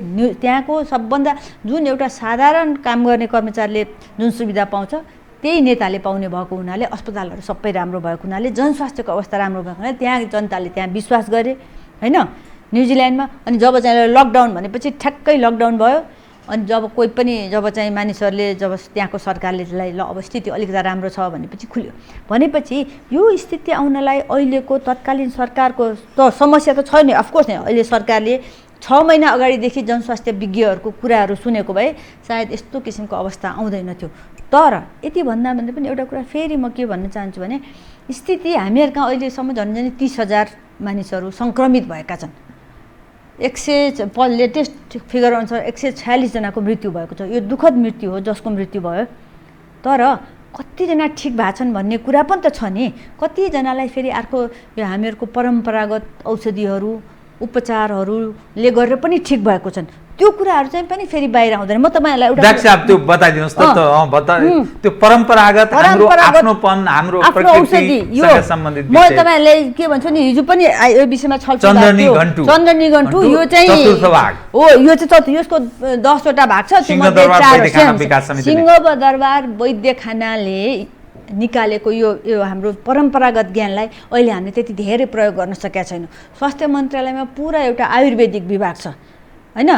त्यहाँको सबभन्दा जुन एउटा साधारण काम गर्ने कर्मचारीले जुन सुविधा पाउँछ त्यही नेताले पाउने भएको हुनाले अस्पतालहरू सबै राम्रो भएको हुनाले जनस्वास्थ्यको अवस्था राम्रो भएको हुनाले त्यहाँ जनताले त्यहाँ विश्वास गरे होइन न्युजिल्यान्डमा। अनि जब चाहिँ लकडाउन भनेपछि ठ्याक्कै लकडाउन भयो। अनि जब चाहिँ मानिसहरूले जब त्यहाँको सरकारले त्यसलाई ल अब स्थिति अलिकति राम्रो छ भनेपछि खुल्यो। भनेपछि यो स्थिति आउनलाई अहिलेको तत्कालीन सरकारको त समस्या त छैन, अफकोर्स नै अहिले सरकारले 6 महिना अगाडिदेखि जनस्वास्थ्य विज्ञहरूको कुराहरू सुनेको भए सायद यस्तो किसिमको अवस्था आउँदैन थियो। तर यति भन्दा पनि एउटा कुरा फेरि म के भन्न चाहन्छु भने स्थिति हामीहरूका अहिलेसम्म झन् 30,000 मानिसहरू सङ्क्रमित भएका छन्। लेटेस्ट फिगर अनुसार 146 जनाको मृत्यु भएको छ। यो दुःखद मृत्यु हो जसको मृत्यु भयो। तर कतिजना ठिक भएको छन् भन्ने कुरा पनि त छ नि। कतिजनालाई फेरि अर्को यो हामीहरूको परम्परागत औषधिहरू उपचारहरूले गरेर पनि ठिक भएको छन्। त्यो कुराहरू चाहिँ पनि फेरि बाहिर आउँदैन। म तपाईँहरूलाई एउटा डाक्टर साहब त्यो बताइदिनुहोस् त त्यो परम्परागत हाम्रो आफ्नोपन हाम्रो प्रकृतिसँग सम्बन्धित म तपाईँहरूलाई के भन्छु नि हिजो पनि यो विषयमा छलफल चन्द्रनिघण्टु यो चाहिँ हो यो चाहिँ यसको 10वटा भाग छ। सिंहदरबार वैद्यखानाले निकालेको यो हाम्रो परम्परागत ज्ञानलाई अहिले हामीले त्यति धेरै प्रयोग गर्न सकेका छैनौँ। स्वास्थ्य मन्त्रालयमा पुरा एउटा आयुर्वेदिक विभाग छ हैन,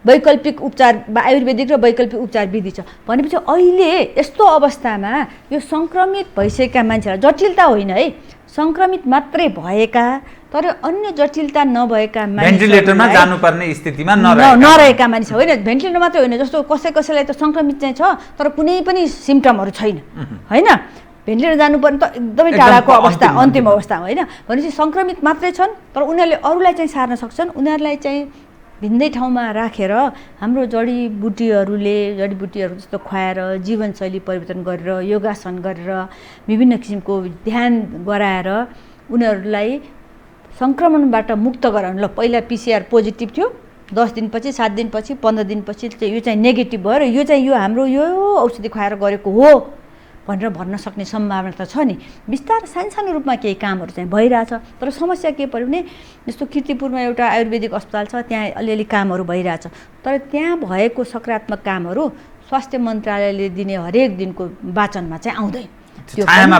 वैकल्पिक उपचार आयुर्वेदिक र वैकल्पिक उपचार विधि छ भनेपछि अहिले यस्तो अवस्थामा यो सङ्क्रमित भइसकेका मान्छेलाई जटिलता होइन है, सङ्क्रमित मात्रै भएका तर अन्य जटिलता नभएका भेन्टिलेटरमा जानुपर्ने स्थितिमा नरहेका मानिस होइन। भेन्टिलेटर मात्रै होइन, जस्तो कसैलाई त सङ्क्रमित चाहिँ छ तर कुनै पनि सिम्टमहरू छैन होइन, भेन्टिलेटर जानुपर्ने त एकदमै टाढाको अवस्था अन्तिम अवस्था होइन। भनेपछि सङ्क्रमित मात्रै छन् तर उनीहरूले अरूलाई चाहिँ सार्न सक्छन्। उनीहरूलाई चाहिँ भिन्दै ठाउँमा राखेर हाम्रो जडीबुटीहरू जस्तो खुवाएर जीवनशैली परिवर्तन गरेर योगासन गरेर विभिन्न किसिमको ध्यान गराएर उनीहरूलाई सङ्क्रमणबाट मुक्त गराउनु। ल पहिला पिसिआर पोजिटिभ थियो, 10 दिनपछि 7 दिनपछि 15 दिनपछि यो चाहिँ नेगेटिभ भयो र यो चाहिँ हाम्रो यो औषधि खुवाएर गरेको हो भनेर भन्न सक्ने सम्भावना त छ नि। बिस्तारै सानो रूपमा केही कामहरू चाहिँ भइरहेछ। तर समस्या के पर्यो भने जस्तो कीर्तिपुरमा एउटा आयुर्वेदिक अस्पताल छ, त्यहाँ अलिअलि कामहरू भइरहेछ तर त्यहाँ भएको सकारात्मक कामहरू स्वास्थ्य मन्त्रालयले दिने हरेक दिनको वाचनमा चाहिँ आउँदैन, छायामा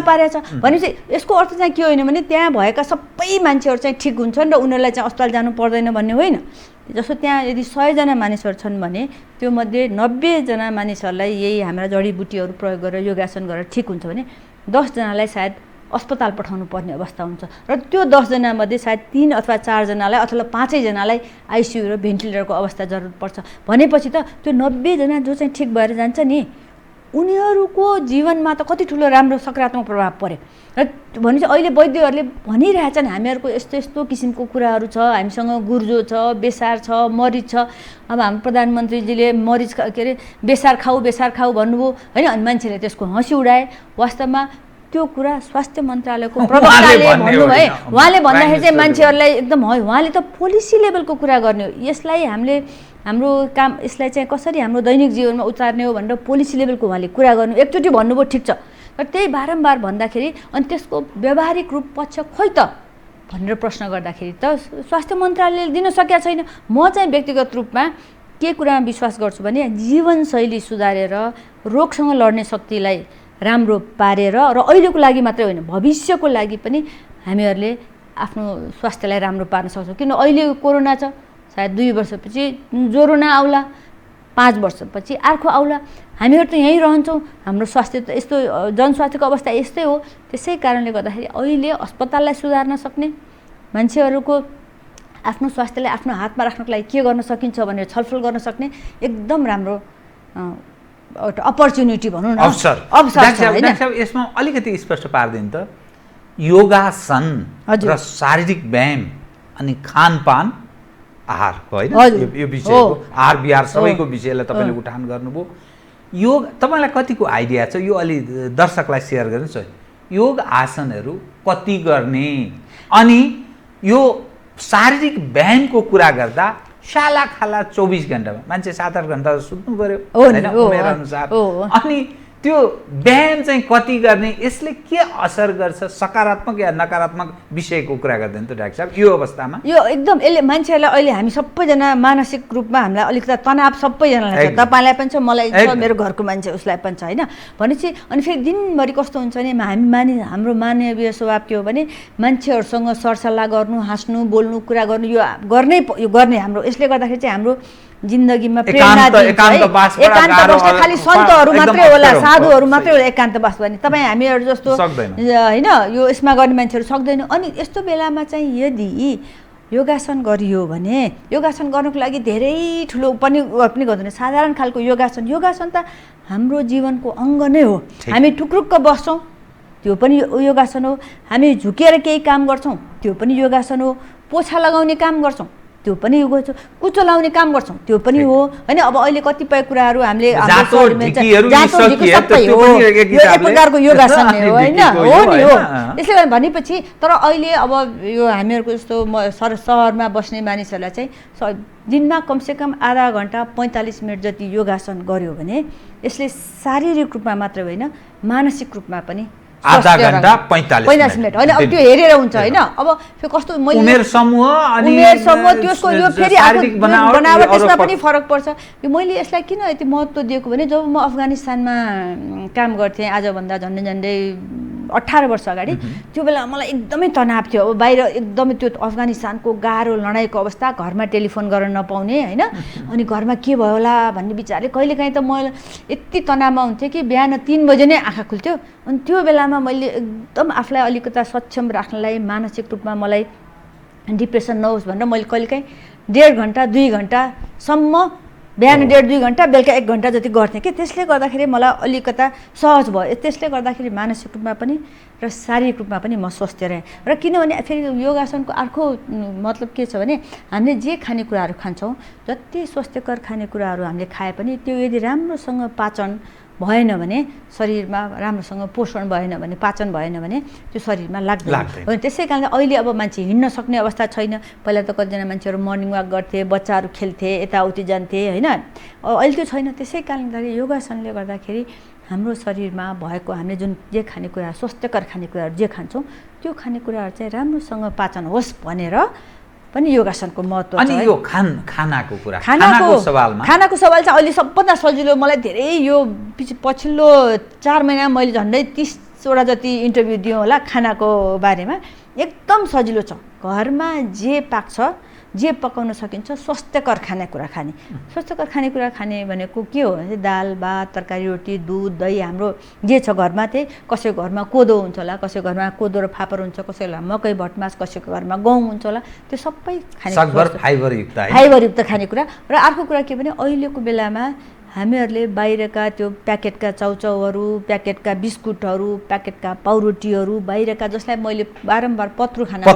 पारेछ। भनेपछि यसको अर्थ चाहिँ के होइन भने त्यहाँ भएका सबै मान्छेहरू चाहिँ ठिक हुन्छन् र उनीहरूलाई चाहिँ अस्पताल जानु पर्दैन भन्ने होइन। जस्तो त्यहाँ यदि 100 जना मानिसहरू छन् भने त्यो मध्ये 90 जना मानिसहरूलाई यही हाम्रा जडीबुटीहरू प्रयोग गरेर योगासन गरेर ठिक हुन्छ भने 10 जनालाई सायद अस्पताल पठाउनु पर्ने अवस्था हुन्छ र त्यो 10 जनामध्ये सायद 3 अथवा 4 जनालाई अथवा 5 जनालाई आइसियु र भेन्टिलेटरको अवस्था जरुरत पर्छ। भनेपछि त त्यो 90 जना जो चाहिँ ठिक भएर जान्छ नि उनीहरूको जीवनमा त कति ठुलो राम्रो सकारात्मक प्रभाव पर्यो र भनेपछि अहिले वैद्यहरूले भनिरहेछन् हामीहरूको यस्तो यस्तो किसिमको कुराहरू छ, हामीसँग गुर्जो छ, बेसार छ, मरिच छ। अब हाम्रो प्रधानमन्त्रीजीले मरिच के अरे बेसार खाऊ भन्नुभयो होइन, अनि मान्छेले त्यसको हँसी उडाए। वास्तवमा त्यो कुरा स्वास्थ्य मन्त्रालयको प्रवक्ताले भन्नुभयो। उहाँले भन्दाखेरि चाहिँ मान्छेहरूलाई एकदम उहाँले त पोलिसी लेभलको कुरा गर्ने हो, यसलाई हाम्रो काम यसलाई चाहिँ कसरी हाम्रो दैनिक जीवनमा उतार्ने हो भनेर पोलिसी लेभलको उहाँले कुरा गर्नु एकचोटि भन्नुभयो ठिक छ, तर त्यही बारम्बार भन्दाखेरि अनि त्यसको व्यावहारिक रूप पक्ष खोइ त भनेर प्रश्न गर्दाखेरि त स्वास्थ्य मन्त्रालयले दिन सकेका छैन। म चाहिँ व्यक्तिगत रूपमा के कुरामा विश्वास गर्छु भने जीवनशैली सुधारेर रोगसँग लड्ने शक्तिलाई राम्रो पारेर र अहिलेको लागि मात्रै होइन भविष्यको लागि पनि हामीहरूले आफ्नो स्वास्थ्यलाई राम्रो पार्न सक्छौँ। किन अहिले कोरोना छ, सायद 2 वर्षपछि ज्वरो नआउला, 5 वर्षपछि अर्को आउला, हामीहरू त यहीँ रहन्छौँ, हाम्रो स्वास्थ्य त यस्तो जनस्वास्थ्यको अवस्था यस्तै हो। त्यसै कारणले गर्दाखेरि अहिले अस्पताललाई सुधार्न सक्ने मान्छेहरूको आफ्नो स्वास्थ्यलाई आफ्नो हातमा राख्नको लागि के गर्न सकिन्छ भनेर छलफल गर्न सक्ने एकदम राम्रो एउटा अपर्च्युनिटी भनौँ न, अवसर छ। यसमा अलिकति स्पष्ट पार्दैन त योगासन र शारीरिक व्यायाम अनि खानपान आहारको होइन यो विषयको आहार विहार सबैको विषयलाई तपाईँले उठान गर्नुभयो। योग तपाईँलाई कतिको आइडिया छ यो अलि दर्शकलाई सेयर गर्नुहोस्। योग आसनहरू कति गर्ने अनि यो शारीरिक व्यायामको कुरा गर्दा साला खाला 24 घण्टामा मान्छे 7-8 घण्टा सुत्नु पर्यो होइन उमेर अनुसार, अनि त्यो व्यायाम चाहिँ कति गर्ने, यसले के असर गर्छ सकारात्मक या नकारात्मक विषयको कुरा गर्दैन त डाक्टर साहब यो अवस्थामा? यो एकदम यसले मान्छेहरूलाई अहिले हामी सबैजना मानसिक रूपमा हामीलाई अलिकति तनाव सबैजनालाई छ, तपाईँलाई पनि छ, मलाई छ, मेरो घरको मान्छे उसलाई पनि छ होइन। भनेपछि अनि फेरि दिनभरि कस्तो हुन्छ भने हाम्रो मानवीय स्वभाव के हो भने मान्छेहरूसँग सरसल्लाह गर्नु, हाँस्नु, बोल्नु, कुरा गर्नु यो गर्ने हाम्रो यसले गर्दाखेरि चाहिँ हाम्रो जिन्दगीमा प्रेरणा दिन्छ। एकान्त बस्न खालि सन्तहरू मात्रै होला, साधुहरू मात्रै होला एकान्त बस्छ भने तपाईँ हामीहरू जस्तो होइन यो यसमा गर्ने मान्छेहरू सक्दैन। अनि यस्तो बेलामा चाहिँ यदि योगासन गरियो भने योगासन गर्नको लागि धेरै ठुलो पनि गर्दैन, साधारण खालको योगासन त हाम्रो जीवनको अङ्ग नै हो। हामी टुक्रुक्क बस्छौँ त्यो पनि योगासन हो, हामी झुकेर केही काम गर्छौँ त्यो पनि योगासन हो, पोछा लगाउने काम गर्छौँ त्यो पनि कुचो लाउने काम गर्छौँ त्यो पनि हो होइन। अब अहिले कतिपय कुराहरू हामीले एक प्रकारको योगासन नै हो होइन, हो नि हो। त्यसले गर्दा भनेपछि तर अहिले अब यो हामीहरूको जस्तो सहरमा बस्ने मानिसहरूलाई चाहिँ दिनमा कमसेकम आधा घन्टा 45 मिनट जति योगासन गर्यो भने यसले शारीरिक रूपमा मात्र होइन मानसिक रूपमा पनि आधा घन्टा 45 मिनट होइन। अब त्यो हेरेर हुन्छ होइन। अब त्यो कस्तो उमेर समूह त्यसको यो फेरि बनावट त्यसमा पनि फरक पर्छ। यो मैले यसलाई किन यति महत्त्व दिएको भने जब म अफगानिस्तानमा काम गर्थेँ आजभन्दा झन्डै 18 वर्ष अगाडि, त्यो बेला मलाई एकदमै तनाव थियो। अब बाहिर एकदमै त्यो अफगानिस्तानको गाह्रो लडाइँको अवस्था, घरमा टेलिफोन गर्न नपाउने होइन, अनि घरमा के भयो होला भन्ने विचारले कहिलेकाहीँ त म यति तनावमा हुन्थेँ कि बिहान 3 बजे नै आँखा खुल्थ्यो। अनि त्यो बेलामा मैले एकदम आफूलाई अलिकता सक्षम राख्नलाई मानसिक रूपमा मलाई डिप्रेसन नहोस् भनेर मैले कहिलेकाहीँ 1.5 घन्टा 2 घन्टासम्म बिहान 1.5-2 घन्टा बेलुका 1 घन्टा जति गर्थेँ कि त्यसले गर्दाखेरि मलाई अलिकता सहज भयो। त्यसले गर्दाखेरि मानसिक रूपमा पनि र शारीरिक रूपमा पनि म स्वस्थ रहेँ। र किनभने फेरि योगासनको अर्को मतलब के छ भने हामीले जे खानेकुराहरू खान्छौँ जति स्वास्थ्यकर खानेकुराहरू हामीले खाए पनि त्यो यदि राम्रोसँग पाचन भएन भने शरीरमा राम्रोसँग पोषण भएन भने पाचन भएन भने त्यो शरीरमा लाग्दैन। त्यसै कारणले अहिले अब मान्छे हिँड्न सक्ने अवस्था छैन। पहिला त कतिजना मान्छेहरू मर्निङ वाक गर्थे, बच्चाहरू खेल्थे, यताउति जान्थे होइन, अहिले त्यो छैन। त्यसै कारणले योगासनले गर्दाखेरि हाम्रो शरीरमा भएको हामीले जुन जे खानेकुरा स्वास्थ्यकर खानेकुराहरू जे खान्छौँ त्यो खानेकुराहरू चाहिँ राम्रोसँग पाचन होस् भनेर पनि योगासनको महत्त्व छ। अनि यो खानाको कुरा, खानाको सवाल चाहिँ अहिले सबभन्दा सजिलो मलाई धेरै यो पछिल्लो 4 महिना मैले झन्डै 30वटा जति इन्टरभ्यू दिएँ होला खानाको बारेमा। एकदम सजिलो छ, घरमा जे पाक्छ जे पकाउन सकिन्छ स्वास्थ्यकर खानेकुरा खाने। स्वास्थ्यकर खानेकुरा खाने भनेको के हो भने दाल भात तरकारी रोटी दुध दही हाम्रो जे छ घरमा त्यही। कसैको घरमा कोदो हुन्छ होला, कसैको घरमा कोदो र फापर हुन्छ, कसैको घरमा मकै भटमास, कसैको घरमा गहुँ हुन्छ होला, त्यो सबै फाइबरयुक्त खानेकुरा। र अर्को कुरा के भने अहिलेको बेलामा हामीहरूले बाहिरका त्यो प्याकेटका चाउचाउहरू, प्याकेटका बिस्कुटहरू, प्याकेटका पाउरोटीहरू, बाहिरका जसलाई मैले बारम्बार पत्रु खाना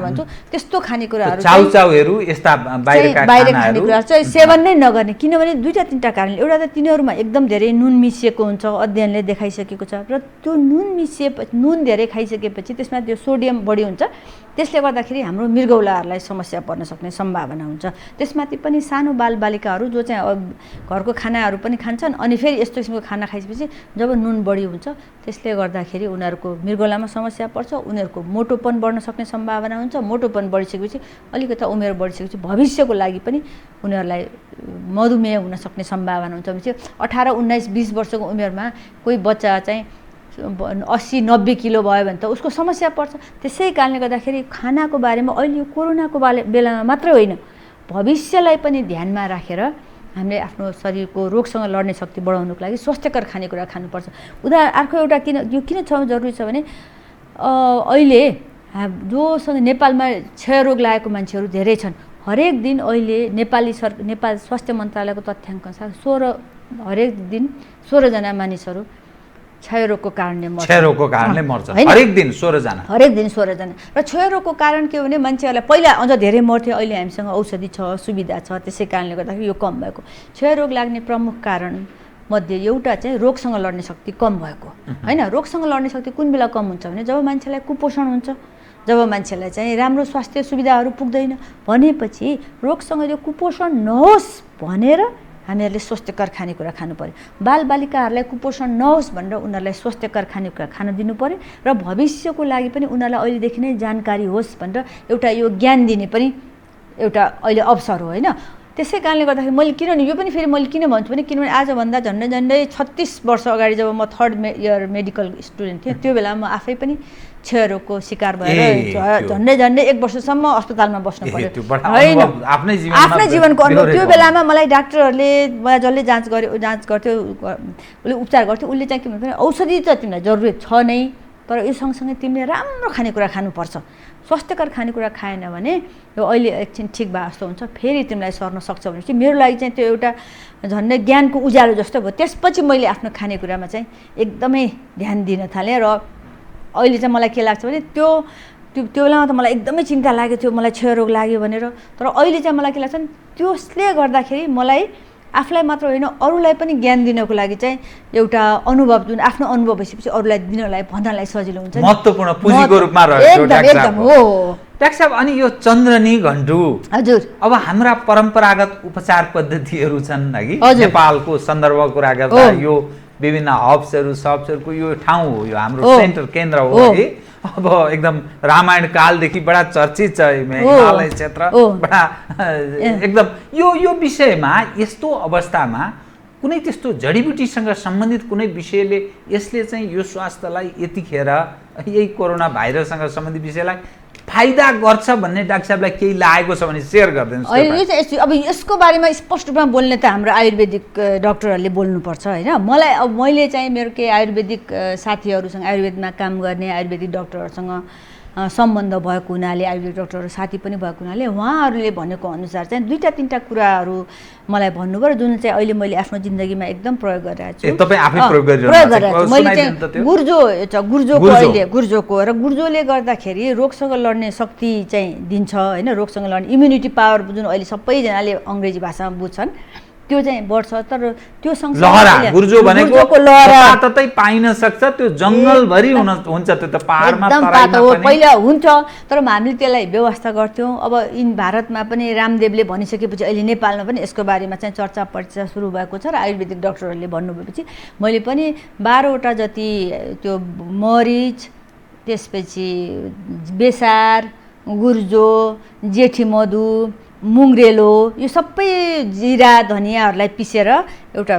भन्छु त्यस्तो खानेकुराहरू चाउचाउहरू यस्ता बाहिर खानेकुराहरू चाहिँ सेवन नै नगर्ने। किनभने 2-3टा कारणले। एउटा त तिनीहरूमा एकदम धेरै नुन मिसिएको हुन्छ, अध्ययनले देखाइसकेको छ। र त्यो नुन धेरै खाइसकेपछि त्यसमा त्यो सोडियम बढी हुन्छ। त्यसले गर्दाखेरि हाम्रो मृगौलाहरूलाई समस्या पर्न सक्ने सम्भावना हुन्छ। त्यसमाथि पनि सानो बालबालिकाहरू जो चाहिँ घरको खानाहरू पनि खान्छन् अनि फेरि यस्तो किसिमको खाना खाइसकेपछि जब नुन बढी हुन्छ त्यसले गर्दाखेरि उनीहरूको मृगौलामा समस्या पर्छ, उनीहरूको मोटोपन बढ्न सक्ने सम्भावना हुन्छ। मोटोपन बढिसकेपछि अलिकता उमेर बढिसकेपछि भविष्यको लागि पनि उनीहरूलाई मधुमेह हुन सक्ने सम्भावना हुन्छ। भनेपछि 18, 19, 20 वर्षको उमेरमा कोही बच्चा चाहिँ 80-90 किलो भयो भने त उसको समस्या पर्छ। त्यसै कारणले गर्दाखेरि खानाको बारेमा अहिले यो कोरोनाको बेलामा मात्रै होइन भविष्यलाई पनि ध्यानमा राखेर हामीले आफ्नो शरीरको रोगसँग लड्ने शक्ति बढाउनको लागि स्वास्थ्यकर खानेकुरा खानुपर्छ। अर्को एउटा किन छ जरुरी छ भने अहिले जोसँग नेपालमा क्षयरोग लागेको मान्छेहरू धेरै छन्। हरेक दिन अहिले नेपाल स्वास्थ्य मन्त्रालयको तथ्याङ्क अनुसार हरेक दिन 16 जना मानिसहरू क्षयरोगको कारणले मर्छ। हरेक दिन 16 जना। र क्षयरोगको कारण के हो भने मान्छेहरूलाई पहिला अझ धेरै मर्थ्यो, अहिले हामीसँग औषधि छ, सुविधा छ, त्यसै कारणले गर्दाखेरि यो कम भएको। क्षयरोग लाग्ने प्रमुख कारण मध्ये एउटा चाहिँ रोगसँग लड्ने शक्ति कम भएको होइन। रोगसँग लड्ने शक्ति कुन बेला कम हुन्छ भने जब मान्छेलाई कुपोषण हुन्छ, जब मान्छेलाई चाहिँ राम्रो स्वास्थ्य सुविधाहरू पुग्दैन भनेपछि रोगसँग यो कुपोषण नहोस् भनेर हामीहरूले स्वास्थ्यकर खानेकुरा खानु पर्यो। बालबालिकाहरूलाई कुपोषण नहोस् भनेर उनीहरूलाई स्वास्थ्यकर खानेकुरा खान दिनु पर्यो र भविष्यको लागि पनि उनीहरूलाई अहिलेदेखि नै जानकारी होस् भनेर एउटा यो ज्ञान दिने पनि एउटा अहिले अवसर हो होइन। त्यसै कारणले गर्दाखेरि मैले किनभने यो पनि फेरि मैले किन भन्छु भने किनभने आजभन्दा झन्डै 36 वर्ष अगाडि जब म 3rd इयर मेडिकल स्टुडेन्ट थिएँ त्यो बेला म आफै पनि क्षयरोगको शिकार भएर झन्डै 1 वर्षसम्म अस्पतालमा बस्नु पर्यो होइन। आफ्नै जीवनको अनुभव। त्यो बेलामा मलाई डाक्टरहरूले मलाई जसले जाँच गर्थ्यो उसले उपचार गर्थ्यो, उसले चाहिँ के भन्छ भने औषधि त तिमीलाई जरुरत छ नै तर यो सँगसँगै तिमीले राम्रो खानेकुरा खानुपर्छ। स्वास्थ्यकर खानेकुरा खाएन भने यो अहिले एकछिन ठिक भए जस्तो हुन्छ, फेरि तिमीलाई सर्न सक्छ भनेपछि मेरो लागि चाहिँ त्यो एउटा झन्डै ज्ञानको उज्यालो जस्तो भयो। त्यसपछि मैले आफ्नो खानेकुरामा चाहिँ एकदमै ध्यान दिन थालेँ र अहिले चाहिँ मलाई के लाग्छ भने त्यो बेलामा त मलाई एकदमै चिन्ता लाग्यो थियो, मलाई क्षयरोग लाग्यो भनेर। तर अहिले चाहिँ मलाई के लाग्छ भने त्यसले गर्दाखेरि मलाई आफूलाई मात्र होइन अरूलाई पनि ज्ञान दिनको लागि चाहिँ एउटा अनुभव, जुन आफ्नो अनुभव भइसकेपछि अरूलाई दिनलाई भन्नलाई सजिलो हुन्छ, महत्त्वपूर्ण पुँजीको रूपमा रहेको एकदम हो। डाक्टर साहब, अनि यो चन्द्रनी घण्टु, हजुर, अब हाम्रा परम्परागत उपचार पद्धतिहरू छन् हगि, नेपालको सन्दर्भको कुरा गर्दा यो विभिन्न हब्सहरू सब्सहरूको यो ठाउँ हो, यो हाम्रो सेन्टर केन्द्र हो कि अब एकदम रामायण कालदेखि बडा चर्चित छ हिमालय क्षेत्र, बडा एकदम यो विषयमा यस्तो अवस्थामा कुनै त्यस्तो जडीबुटीसँग सम्बन्धित कुनै विषयले यसले चाहिँ यो स्वास्थ्यलाई यतिखेर यही कोरोना भाइरससँग सम्बन्धित विषयलाई फाइदा गर्छ भन्ने डाक्टर साहबलाई केही लागेको छ भने सेयर गरिदिनुहोस्। यो चाहिँ अब यसको बारेमा स्पष्ट रूपमा बोल्ने त हाम्रो आयुर्वेदिक डक्टरहरूले बोल्नुपर्छ होइन। मलाई अब मैले चाहिँ मेरो केही आयुर्वेदिक साथीहरूसँग, आयुर्वेदमा काम गर्ने आयुर्वेदिक डक्टरहरूसँग सम्बन्ध भएको हुनाले, आयुर्वेदिक डक्टरहरू साथी पनि भएको हुनाले उहाँहरूले भनेको अनुसार चाहिँ 2-3टा कुराहरू मलाई भन्नुभयो र जुन चाहिँ अहिले मैले आफ्नो जिन्दगीमा एकदम प्रयोग गरिरहेको छु। तपाईँ आफै प्रयोग गरिरहेको छु। मैले चाहिँ गुर्जोको र गुर्जोले गर्दाखेरि रोगसँग लड्ने शक्ति चाहिँ दिन्छ होइन, रोगसँग लड्ने इम्युनिटी पावर जुन अहिले सबैजनाले अङ्ग्रेजी भाषामा बुझ्छन् त्यो चाहिँ बढ्छ। तर त्यो सँगसँगै गुर्जो भनेको जताततै पाइन सक्छ, त्यो जङ्गलभरि हुन्छ, त्यो त पहाडमा तराईमा पनि पहिला हुन्छ, तर हामीले त्यसलाई व्यवस्था गर्थ्यौँ। अब भारतमा पनि रामदेवले भनिसकेपछि अहिले नेपालमा पनि यसको बारेमा चाहिँ चर्चा परिचर्चा सुरु भएको छ र आयुर्वेदिक डक्टरहरूले भन्नुभएपछि मैले पनि 12वटा जति त्यो मरिच, त्यसपछि बेसार, गुर्जो, जेठी मधु, मुङ्ग्रेलो, यो सबै जिरा धनियाहरूलाई पिसेर एउटा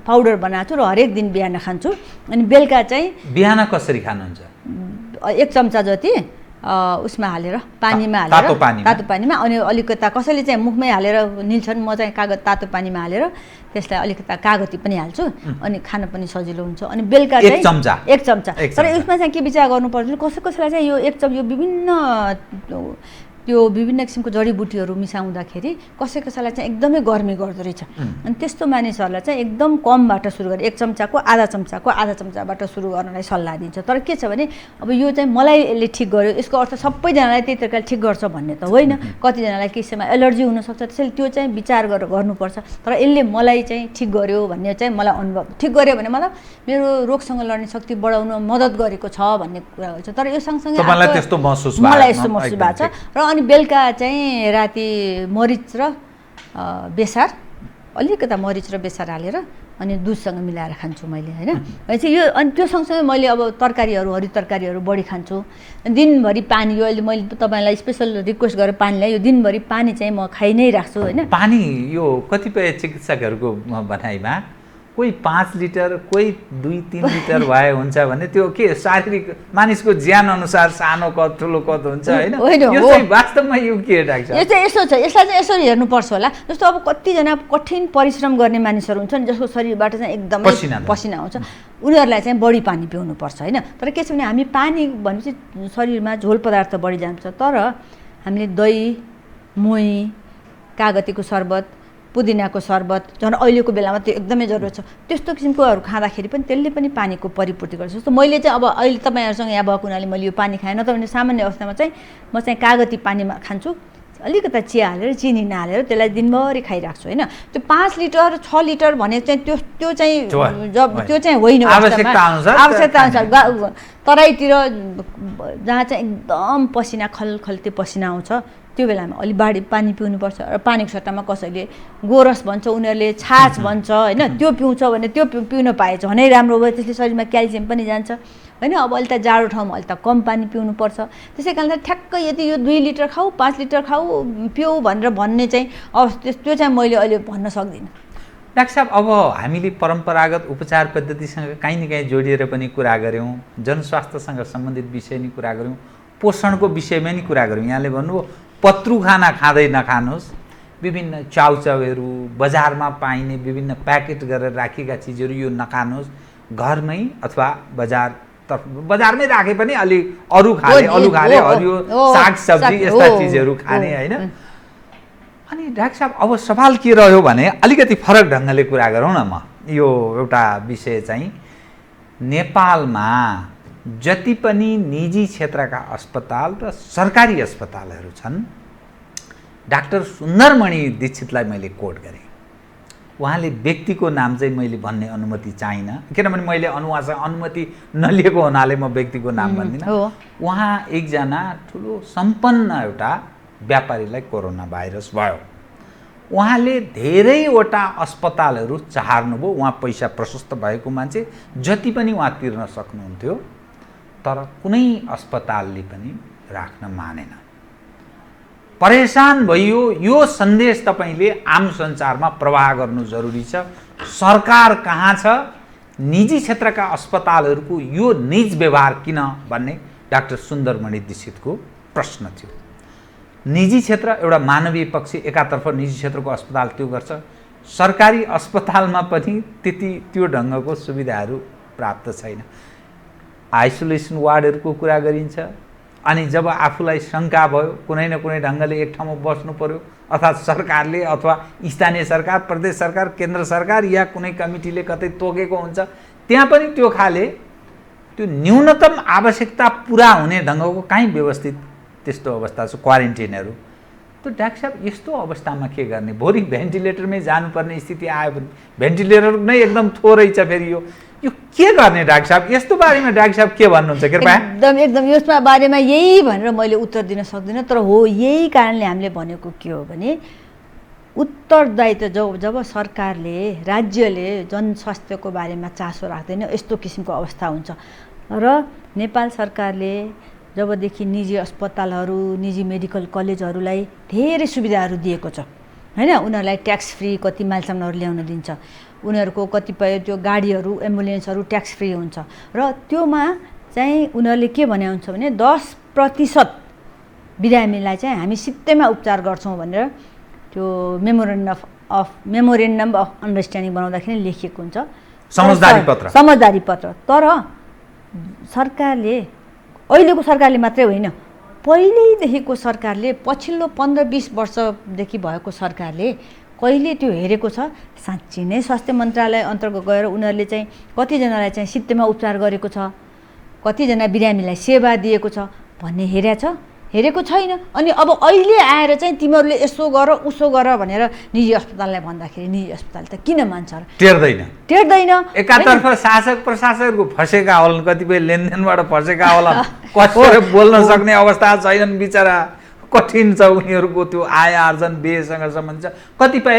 पाउडर बनाएको छु र हरेक दिन बिहान खान्छु। अनि बेलुका चाहिँ बिहान कसरी खानुहुन्छ? 1 चम्चा जति उसमा हालेर, पानीमा हालेर, तातो पानीमा, अनि अलिकता कसैले चाहिँ मुखमै हालेर निल्छन्, म चाहिँ तातो पानीमा हालेर त्यसलाई अलिकता कागती पनि हाल्छु, अनि खान पनि सजिलो हुन्छ। अनि बेलुका चाहिँ 1 चम्चा। तर यसमा चाहिँ के विचार गर्नुपर्छ, कसैलाई चाहिँ यो 1 चम्चा यो विभिन्न किसिमको जडीबुटीहरू मिसाउँदाखेरि कसैलाई चाहिँ एकदमै गर्मी गर्दो रहेछ। अनि त्यस्तो मानिसहरूलाई चाहिँ एकदम कमबाट सुरु गरे, 1 चम्चाको आधा चम्चाबाट सुरु गर्नलाई सल्लाह दिन्छ। तर के छ भने अब यो चाहिँ मलाई यसले ठिक गर्यो, यसको अर्थ सबैजनालाई त्यही तरिकाले ठिक गर्छ भन्ने त होइन। कतिजनालाई केहीमा एलर्जी हुनसक्छ, त्यसैले त्यो चाहिँ विचार गरेर गर्नुपर्छ। तर यसले मलाई चाहिँ ठिक गर्यो भन्ने चाहिँ मलाई अनुभव, ठिक गर्यो भने मतलब मेरो रोगसँग लड्ने शक्ति बढाउन मद्दत गरेको छ भन्ने कुरा हुन्छ। तर यो सँगसँगै मलाई त्यस्तो महसुस भएको छ। र अनि बेलुका चाहिँ राति मरिच र बेसार, अलिकता मरिच र बेसार हालेर अनि दुधसँग मिलाएर खान्छु मैले होइन। चाहिँ यो अनि त्यो सँगसँगै मैले अब तरकारीहरू, हरियो तरकारीहरू बढी खान्छु। दिनभरि पानी, यो अहिले मैले तपाईँलाई स्पेसल रिक्वेस्ट गरेर पानीलाई, यो दिनभरि पानी चाहिँ म खाइ नै राख्छु होइन। पानी यो कतिपय चिकित्सकहरूको भनाइमा कोही 5 लिटर, कोही 2-3 लिटर भए हुन्छ भने त्यो के शारीरिक मानिसको ज्यान अनुसार सानो कद ठुलो कद हुन्छ होइन। यो चाहिँ वास्तवमा यो के डाक्टर? यो चाहिँ यसो छ, यसलाई चाहिँ यसरी हेर्नुपर्छ होला। जस्तो अब कतिजना कठिन परिश्रम गर्ने मानिसहरू हुन्छन् जसको शरीरबाट चाहिँ एकदमै पसिना आउँछ, उनीहरूलाई चाहिँ बढी पानी पिउनुपर्छ होइन। तर के छ भने हामी पानी भनेपछि शरीरमा झोल पदार्थ बढी जान्छ, तर हामीले दही, मोही, कागतीको शरबत, पुदिनाको शरबत झन् अहिलेको बेलामा त्यो एकदमै जरुरत छ। त्यस्तो किसिमकोहरू खाँदाखेरि पनि त्यसले पनि पानीको परिपूर्ति गर्छ। जस्तो मैले चाहिँ अब अहिले तपाईँहरूसँग यहाँ भएको हुनाले मैले यो पानी खाएन, तर सामान्य अवस्थामा चाहिँ म चाहिँ कागती पानीमा खान्छु, अलिकता चिया हालेर चिनी नहालेर त्यसलाई दिनभरि खाइराख्छु होइन। त्यो 5 लिटर 6 लिटर भने चाहिँ त्यो चाहिँ त्यो चाहिँ होइन, आवश्यकता अनुसार। तराईतिर जहाँ चाहिँ एकदम पसिना खलखल्ते पसिना आउँछ त्यो बेलामा अलि बढी पानी पिउनुपर्छ। र पानीको सट्टामा कसैले गोरस भन्छ, उनीहरूले छाछ भन्छ होइन, त्यो पिउँछ भने त्यो पिउन पाए झनै राम्रो भयो, त्यसले शरीरमा क्याल्सियम पनि जान्छ होइन। अब अहिले त जाडो ठाउँमा अहिले त कम पानी पिउनुपर्छ। त्यसै कारण ठ्याक्कै यदि यो 2 लिटर खाऊ 5 लिटर खाऊ पिउ भनेर भन्ने चाहिँ त्यो चाहिँ मैले अहिले भन्न सक्दिनँ। डाक्टर साहब, अब हामीले परम्परागत उपचार पद्धतिसँग काहीँ न काहीँ जोडिएर पनि कुरा गऱ्यौँ, जनस्वास्थ्यसँग सम्बन्धित विषय नै कुरा गऱ्यौँ, पोषणको विषयमा नि कुरा गऱ्यौँ। यहाँले भन्नुभयो पत्रु खाना खाँदै नखानुहोस्, विभिन्न चाउचाउहरू, बजारमा पाइने विभिन्न प्याकेट गरेर राखेका चिजहरू यो नखानुहोस्, घरमै अथवा बजार तर्फ बजारमै राखे पनि अलि अरू खाले हरियो सागसब्जी यस्ता चिजहरू खाने होइन। अनि डाक्टर साहब अब सवाल के रह्यो भने अलिकति फरक ढङ्गले कुरा गरौँ न। म यो एउटा विषय चाहिँ नेपालमा जति पनि निजी क्षेत्रका अस्पताल र सरकारी अस्पतालहरू छन्, डाक्टर सुन्दरमणि दीक्षितलाई मैले कोट गरेँ। उहाँले व्यक्तिको नाम चाहिँ मैले भन्ने अनुमति चाहिनँ, किनभने मैले उहाँसँग अनुमति नलिएको हुनाले म व्यक्तिको नाम भन्दिनँ। उहाँ एकजना ठुलो सम्पन्न एउटा व्यापारीलाई कोरोना भाइरस भयो। उहाँले धेरैवटा अस्पतालहरू चाहर्नुभयो। उहाँ पैसा प्रशस्त भएको मान्छे, जति पनि उहाँ तिर्न सक्नुहुन्थ्यो, तर कुनै अस्पतालले पनि राख्न मानेन। परेशान भइयो। यो सन्देश तपाईँले आम सञ्चारमा प्रवाह गर्नु जरुरी छ। सरकार कहाँ छ? निजी क्षेत्रका अस्पतालहरूको यो निज व्यवहार किन भन्ने डाक्टर सुन्दरमणि दीक्षितको प्रश्न थियो। निजी क्षेत्र एउटा मानवीय पक्ष, एकातर्फ निजी क्षेत्रको अस्पताल त्यो गर्छ, सरकारी अस्पतालमा पनि त्यति त्यो ढङ्गको सुविधाहरू प्राप्त छैन। आइसोलेसन वार्डहरूको कुरा गरिन्छ। अनि जब आफूलाई शङ्का भयो, कुनै न कुनै ढङ्गले एक ठाउँमा बस्नु पर्यो, अर्थात् सरकारले अथवा स्थानीय सरकार, प्रदेश सरकार, केन्द्र सरकार या कुनै कमिटीले कतै तोकेको हुन्छ, त्यहाँ पनि त्यो खाले त्यो न्यूनतम आवश्यकता पुरा हुने ढङ्गको कहीँ व्यवस्थित त्यस्तो अवस्था छ। क्वारेन्टिनहरू त डाक्टर साहब यस्तो अवस्थामा के गर्ने? भोलि भेन्टिलेटरमै जानुपर्ने स्थिति आयो भने भेन्टिलेटर नै एकदम थोरै छ। फेरि यो के गर्ने डाक्टर साहब? यस्तो बारेमा डाक्टर साहब के भन्नुहुन्छ कृपया? एकदम यसमा बारेमा यही भनेर मैले उत्तर दिन सक्दिनँ। तर हो, यही कारणले हामीले भनेको के हो भने उत्तरदायित्व जब सरकारले, राज्यले जनस्वास्थ्यको बारेमा चासो राख्दैन, यस्तो किसिमको अवस्था हुन्छ। र नेपाल सरकारले जबदेखि निजी अस्पतालहरू, निजी मेडिकल कलेजहरूलाई धेरै सुविधाहरू दिएको छ होइन, उनीहरूलाई ट्याक्स फ्री कति मालसामानहरू ल्याउन दिन्छ, उनीहरूको कतिपय त्यो गाडीहरू, एम्बुलेन्सहरू ट्याक्स फ्री हुन्छ। र त्योमा चाहिँ उनीहरूले के भने हुन्छ भने 10% बिरामीलाई चाहिँ हामी सित्तैमा उपचार गर्छौँ भनेर त्यो मेमोरेन्डम अफ अन्डरस्ट्यान्डिङ बनाउँदाखेरि लेखिएको हुन्छ, समझदारी पत्र। तर सरकारले, अहिलेको सरकारले मात्रै होइन, पहिल्यैदेखिको सरकारले, पछिल्लो 15-20 वर्षदेखि भएको सरकारले कहिले त्यो हेरेको छ? साँच्ची नै स्वास्थ्य मन्त्रालय अन्तर्गत गएर उनीहरूले चाहिँ कतिजनालाई चाहिँ सित्तैमा उपचार गरेको छ, कतिजना बिरामीलाई सेवा दिएको छ भन्ने हेरेको छैन। अनि अब अहिले आएर चाहिँ तिमीहरूले यसो गर उसो गर भनेर निजी अस्पताललाई भन्दाखेरि निजी अस्पताल त किन मान्छ र? टेर्दैन। एकातर्फ शासक प्रशासकहरूको फसेका होलान्, कतिपय लेनदेनबाट फसेका होलान्, कसैले बोल्न सक्ने अवस्था छैनन्, बिचरा कठिन छ उनीहरूको त्यो आय आर्जन व्ययसँग सम्बन्धित छ। कतिपय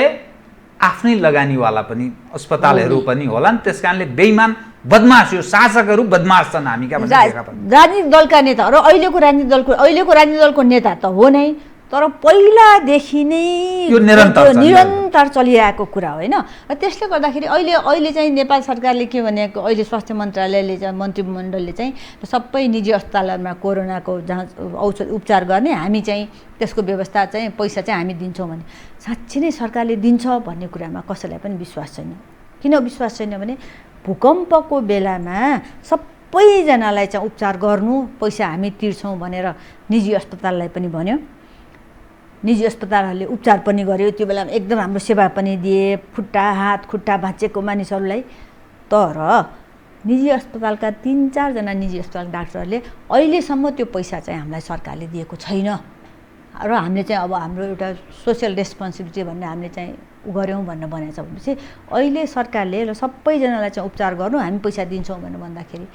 आफ्नै लगानीवाला पनि अस्पतालहरू पनि होलान्। त्यस कारणले बेइमान बदमास, यो शासकहरू बदमास छन्। हामी क्या भन्छ राजनीतिक दलका नेता र अहिलेको राजनीतिक दलको नेता त हो नै, तर पहिलादेखि नै यो निरन्तर चलिरहेको कुरा होइन। र त्यसले गर्दाखेरि अहिले चाहिँ नेपाल सरकारले के भनेको, अहिले स्वास्थ्य मन्त्रालयले चाहिँ, मन्त्रीमण्डलले चाहिँ सबै निजी अस्पतालहरूमा कोरोनाको जाँच औषध उपचार गर्ने, हामी चाहिँ त्यसको व्यवस्था चाहिँ पैसा चाहिँ हामी दिन्छौँ भने, साँच्ची नै सरकारले दिन्छ भन्ने कुरामा कसैलाई पनि विश्वास छैन। किन विश्वास छैन भने भूकम्पको बेलामा सबैजनालाई चाहिँ उपचार गर्नु पैसा हामी तिर्छौँ भनेर निजी अस्पताललाई पनि भन्यो, निजी अस्पतालहरूले उपचार पनि गर्यो, त्यो बेलामा एकदम राम्रो सेवा पनि दिए, हात खुट्टा भाँचेको मानिसहरूलाई। तर निजी अस्पतालका 3-4 जना निजी अस्पताल डाक्टरहरूले अहिलेसम्म त्यो पैसा चाहिँ हामीलाई सरकारले दिएको छैन। र हामीले चाहिँ अब हाम्रो एउटा सोसियल रेस्पोन्सिबिलिटी भन्ने हामीले चाहिँ गऱ्यौँ भनेर भनेको छ भनेपछि अहिले सरकारले र सबैजनालाई चाहिँ उपचार गर्नु हामी पैसा दिन्छौँ भनेर भन्दाखेरि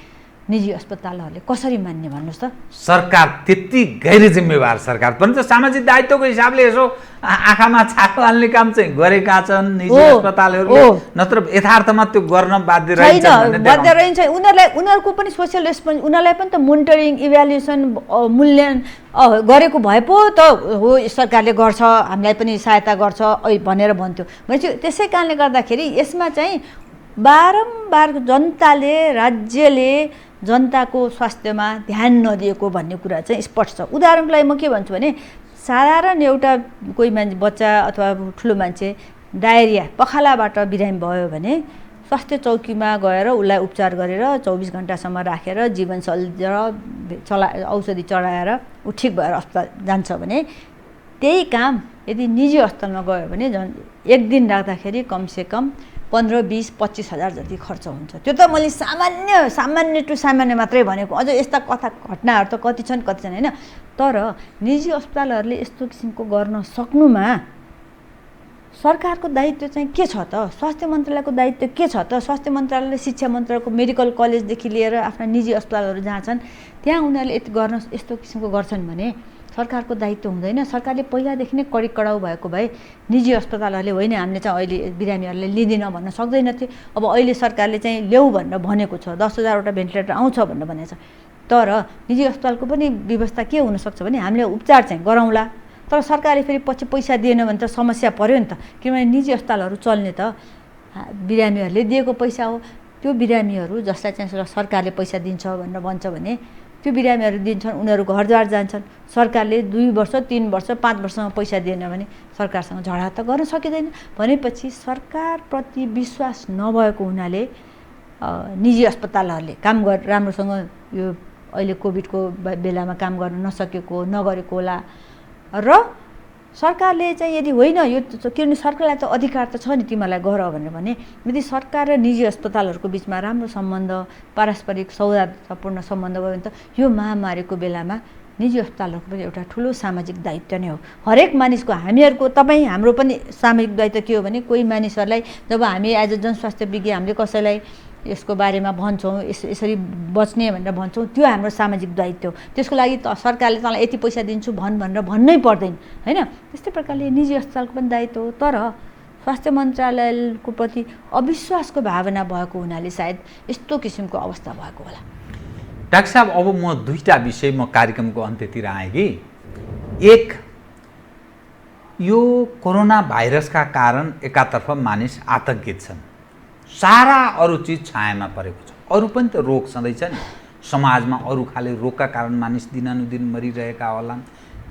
निजी अस्पतालहरूले कसरी मान्ने भन्नुहोस् त? सरकार त्यति गैर जिम्मेवार सरकार पनि त सामाजिक दायित्वको हिसाबले यसो आँखामा छाप हाल्ने काम चाहिँ गरेका छन् निजी अस्पतालहरूले, नत्र यथार्थमा त्यो गर्न बाध्य रहन्छ। उनीहरूको पनि सोसियल रेस्पोन्स, उनीहरूलाई पनि त मोनिटरिङ, इभ्यालुएसन, मूल्याङ्कन गरेको भए पो त हो सरकारले गर्छ, हामीलाई पनि सहायता गर्छ भनेर भन्थ्यो। भनेपछि त्यसै कारणले गर्दाखेरि यसमा चाहिँ बारम्बार जनताले, राज्यले जनताको स्वास्थ्यमा ध्यान नदिएको भन्ने कुरा चाहिँ स्पष्ट छ। उदाहरणको लागि म के भन्छु भने साधारण एउटा कोही मान्छे, बच्चा अथवा ठुलो मान्छे डायरिया, पखालाबाट बिरामी भयो भने स्वास्थ्य चौकीमा गएर उसलाई उपचार गरेर 24 घण्टासम्म राखेर जीवनशैली औषधि चढाएर ऊ ठिक भएर अस्पताल जान्छ भने त्यही काम यदि निजी अस्पतालमा गयो भने झन् एक दिन राख्दाखेरि कमसेकम 15-20-25 हजार जति खर्च हुन्छ। त्यो त मैले सामान्य टु सामान्य मात्रै भनेको, अझ यस्ता घटनाहरू त कति छन् होइन। तर निजी अस्पतालहरूले यस्तो किसिमको गर्न सक्नुमा सरकारको दायित्व चाहिँ के छ त? स्वास्थ्य मन्त्रालयको दायित्व के छ त? स्वास्थ्य मन्त्रालयले शिक्षा मन्त्रालयको मेडिकल कलेजदेखि लिएर आफ्ना निजी अस्पतालहरू जहाँ छन् त्यहाँ उनीहरूले यस्तो किसिमको गर्छन् भने सरकारको दायित्व हुँदैन। सरकारले पहिलादेखि नै कडी कडाउ भएको भए निजी अस्पतालहरूले होइन हामीले चाहिँ अहिले बिरामीहरूले लिँदैन भन्न सक्दैन थिए। अब अहिले सरकारले चाहिँ ल्याऊ भनेर भनेको छ, 10,000वटा भेन्टिलेटर आउँछ भनेर भनेको छ। तर निजी अस्पतालको पनि व्यवस्था के हुनसक्छ भने हामीले उपचार चाहिँ गराउँला, तर सरकारले फेरि पछि पैसा दिएन भने त समस्या पर्यो नि त। किनभने निजी अस्पतालहरू चल्ने त बिरामीहरूले दिएको पैसा हो। त्यो बिरामीहरू जसलाई चाहिँ सरकारले पैसा दिन्छ भनेर भन्छ भने त्यो बिरामीहरू दिन्छन्, उनीहरू घरद्वार जान्छन्। सरकारले 2 वर्ष 3 वर्ष 5 वर्षसम्म पैसा दिएन भने सरकारसँग झगडा त गर्न सकिँदैन। भनेपछि सरकारप्रति विश्वास नभएको हुनाले निजी अस्पतालहरूले काम राम्रोसँग यो अहिले कोभिडको बेलामा काम गर्न नसकेको नगरेको होला। र सरकारले चाहिँ यदि होइन यो किनभने सरकारलाई त अधिकार त छ नि तिमीलाई गर भनेर भने यदि सरकार र निजी अस्पतालहरूको बिचमा राम्रो सम्बन्ध, पारस्परिक सौहार्दपूर्ण सम्बन्ध भयो भने त यो महामारीको बेलामा निजी अस्पतालहरूको पनि एउटा ठुलो सामाजिक दायित्व नै हो। हरेक मानिसको, हामीहरूको हाम्रो पनि सामाजिक दायित्व के हो भने कोही मानिसहरूलाई जब हामी एज अ जनस्वास्थ्य विज्ञ हामीले कसैलाई यसको बारेमा भन्छौँ, यसरी बच्ने भनेर भन्छौँ, त्यो हाम्रो सामाजिक दायित्व हो। त्यसको लागि त सरकारले तँलाई यति पैसा दिन्छु भनेर भन्नै पर्दैन होइन। त्यस्तै प्रकारले निजी अस्पतालको पनि दायित्व हो। तर स्वास्थ्य मन्त्रालयको प्रति अविश्वासको भावना भएको हुनाले सायद यस्तो किसिमको अवस्था भएको होला। डाक्टर साहब, अब म 2टा विषय म कार्यक्रमको अन्त्यतिर आएँ कि एक, यो कोरोना भाइरसका कारण एकातर्फ मानिस आतंकित छन्, सारा अरू चिज छायामा परेको छ। अरू पनि त रोग छँदैछ नि समाजमा, अरू खाले रोगका कारण मानिस दिनानुदिन मरिरहेका होलान्,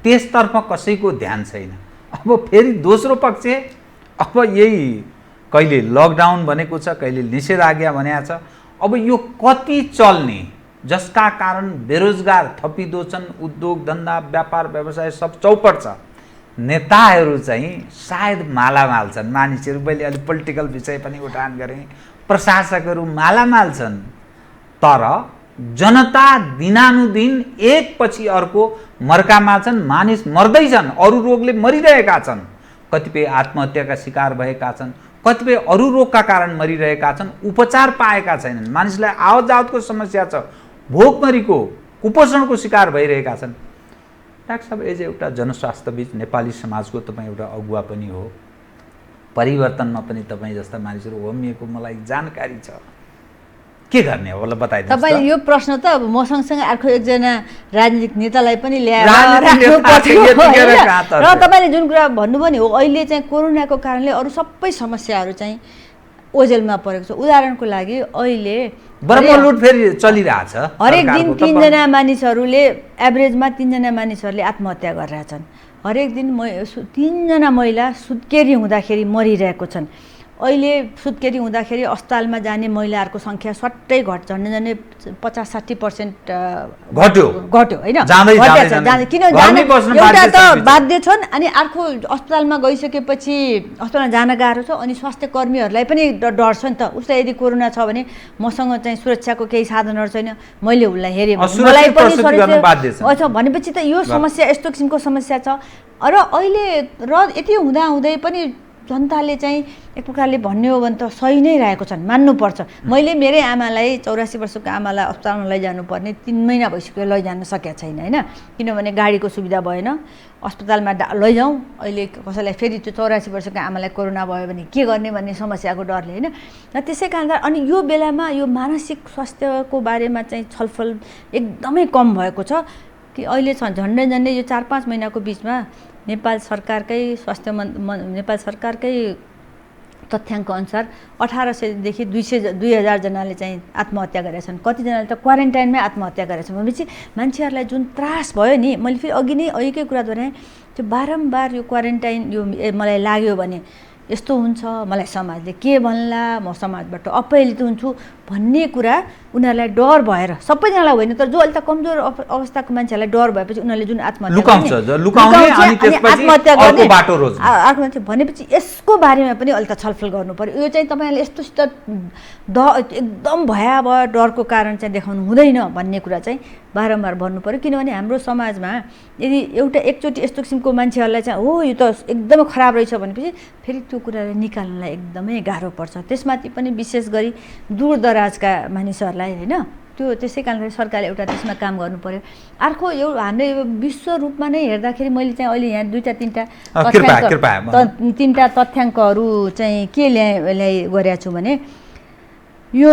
त्यसतर्फ कसैको ध्यान छैन। अब फेरि दोस्रो पक्ष अब यही कहिले लकडाउन भनेको छ, कहिले निषेधाज्ञा भनेको छ। अब यो कति चल्ने, जसका कारण बेरोजगार थपिँदो छन्, उद्योग धन्दा व्यापार व्यवसाय सब चौपट छ। नेताहरू चाहिँ सायद मालामाल छन्, मानिसहरू मैले अलि पोलिटिकल विषय पनि उठान गरेँ, प्रशासकहरू मालामाल छन्। तर जनता दिनानुदिन एक पछि अर्को मर्कामा छन्, मानिस मर्दैछन्, अरू रोगले मरिरहेका छन्, कतिपय आत्महत्याका शिकार भएका छन्, कतिपय अरू रोगका कारण मरिरहेका छन्, उपचार पाएका छैनन्, मानिसलाई आवत जावतको समस्या छ, भोकमरीको कुपोषणको शिकार भइरहेका छन्। डाक्टर साहब, एज एउटा जनस्वास्थ्यविद नेपाली समाजको तपाईँ एउटा अगुवा पनि हो, परिवर्तनमा पनि तपाईँ जस्ता मानिसहरू होमिएको मलाई जानकारी छ, के गर्ने हो होला बताइदिनुहोस्। तपाईँ यो प्रश्न त अब म सँगसँगै अर्को एकजना राजनीतिक नेतालाई पनि ल्याएर र तपाईँले जुन कुरा भन्नुभयो नि हो, अहिले चाहिँ कोरोनाको कारणले अरू सबै समस्याहरू चाहिँ ओझेलमा परेको छ। उदाहरणको लागि अहिले ब्रह्मलुट फेरि चलिरहेछ, हरेक दिन 3 जना मानिसहरूले एभरेजमा 3 जना मानिसहरूले आत्महत्या गरिरहेछन्। हरेक दिन 3 जना महिला सुत्केरी हुँदाखेरि मरिरहेको छन्। अहिले सुत्केरी हुँदाखेरि अस्पतालमा जाने महिलाहरूको सङ्ख्या सट्टै झन्डै 50-60% घट्यो होइन। किन एउटा त बाध्य छन्, अनि अर्को अस्पतालमा गइसकेपछि अस्पतालमा जान गाह्रो छ, अनि स्वास्थ्य कर्मीहरूलाई पनि डर छ नि त। उसलाई यदि कोरोना छ भने मसँग चाहिँ सुरक्षाको केही साधनहरू छैन, मैले उसलाई हेरेँ मलाई पनि भनेपछि त यो समस्या यस्तो किसिमको समस्या छ। र अहिले यति हुँदाहुँदै पनि जनताले चाहिँ एक प्रकारले भन्ने हो भने त सही नै रहेको छन्, मान्नुपर्छ। मैले मेरै आमालाई 84 वर्षको आमालाई अस्पतालमा लैजानुपर्ने 3 महिना भइसक्यो, लैजान सकेको छैन होइन। किनभने गाडीको सुविधा भएन, अस्पतालमा लैजाउँ, अहिले कसैलाई फेरि त्यो 84 वर्षको आमालाई कोरोना भयो भने के गर्ने भन्ने समस्याको डरले होइन। र त्यसै कारण अनि यो बेलामा यो मानसिक स्वास्थ्यको बारेमा चाहिँ छलफल एकदमै कम भएको छ कि अहिले झन्डै यो 4-5 महिनाको बिचमा नेपाल सरकारकै नेपाल सरकारकै तथ्याङ्क अनुसार 1800 देखि 2000 जनाले चाहिँ आत्महत्या गरेका छन्। कतिजनाले त क्वारेन्टाइनमै आत्महत्या गरेका छन्। भनेपछि मान्छेहरूलाई जुन त्रास भयो नि, मैले फेरि अघिकै कुरा दोहोऱ्याएँ, त्यो बारम्बार यो क्वारेन्टाइन यो मलाई लाग्यो भने यस्तो हुन्छ, मलाई समाजले के भन्ला, म समाजबाट अपहेलित हुन्छु भन्ने कुरा उनीहरूलाई डर भएर, सबैजनालाई होइन तर जो अहिले त कमजोर अवस्थाको मान्छेहरूलाई डर भएपछि उनीहरूले जुन आत्महत्या भनेपछि यसको बारेमा पनि अहिले त छलफल गर्नु पर्यो। यो चाहिँ तपाईँहरूले यस्तो एकदम भयावह डरको कारण चाहिँ देखाउनु हुँदैन भन्ने कुरा चाहिँ बारम्बार भन्नु पर्यो। किनभने हाम्रो समाजमा यदि एकचोटि यस्तो किसिमको मान्छेहरूलाई चाहिँ हो यो त एकदमै खराब रहेछ भनेपछि फेरि त्यो कुरालाई निकाल्नलाई एकदमै गाह्रो पर्छ। त्यसमाथि पनि विशेष गरी दूरदराजका मानिसहरूलाई होइन, त्यो त्यसै कारणले सरकारले एउटा त्यसमा काम गर्नु पर्यो। अर्को हामीले विश्व रूपमा नै हेर्दाखेरि मैले चाहिँ अहिले यहाँ तीनटा तथ्याङ्कहरू चाहिँ के ल्याइ गरेको छु भने यो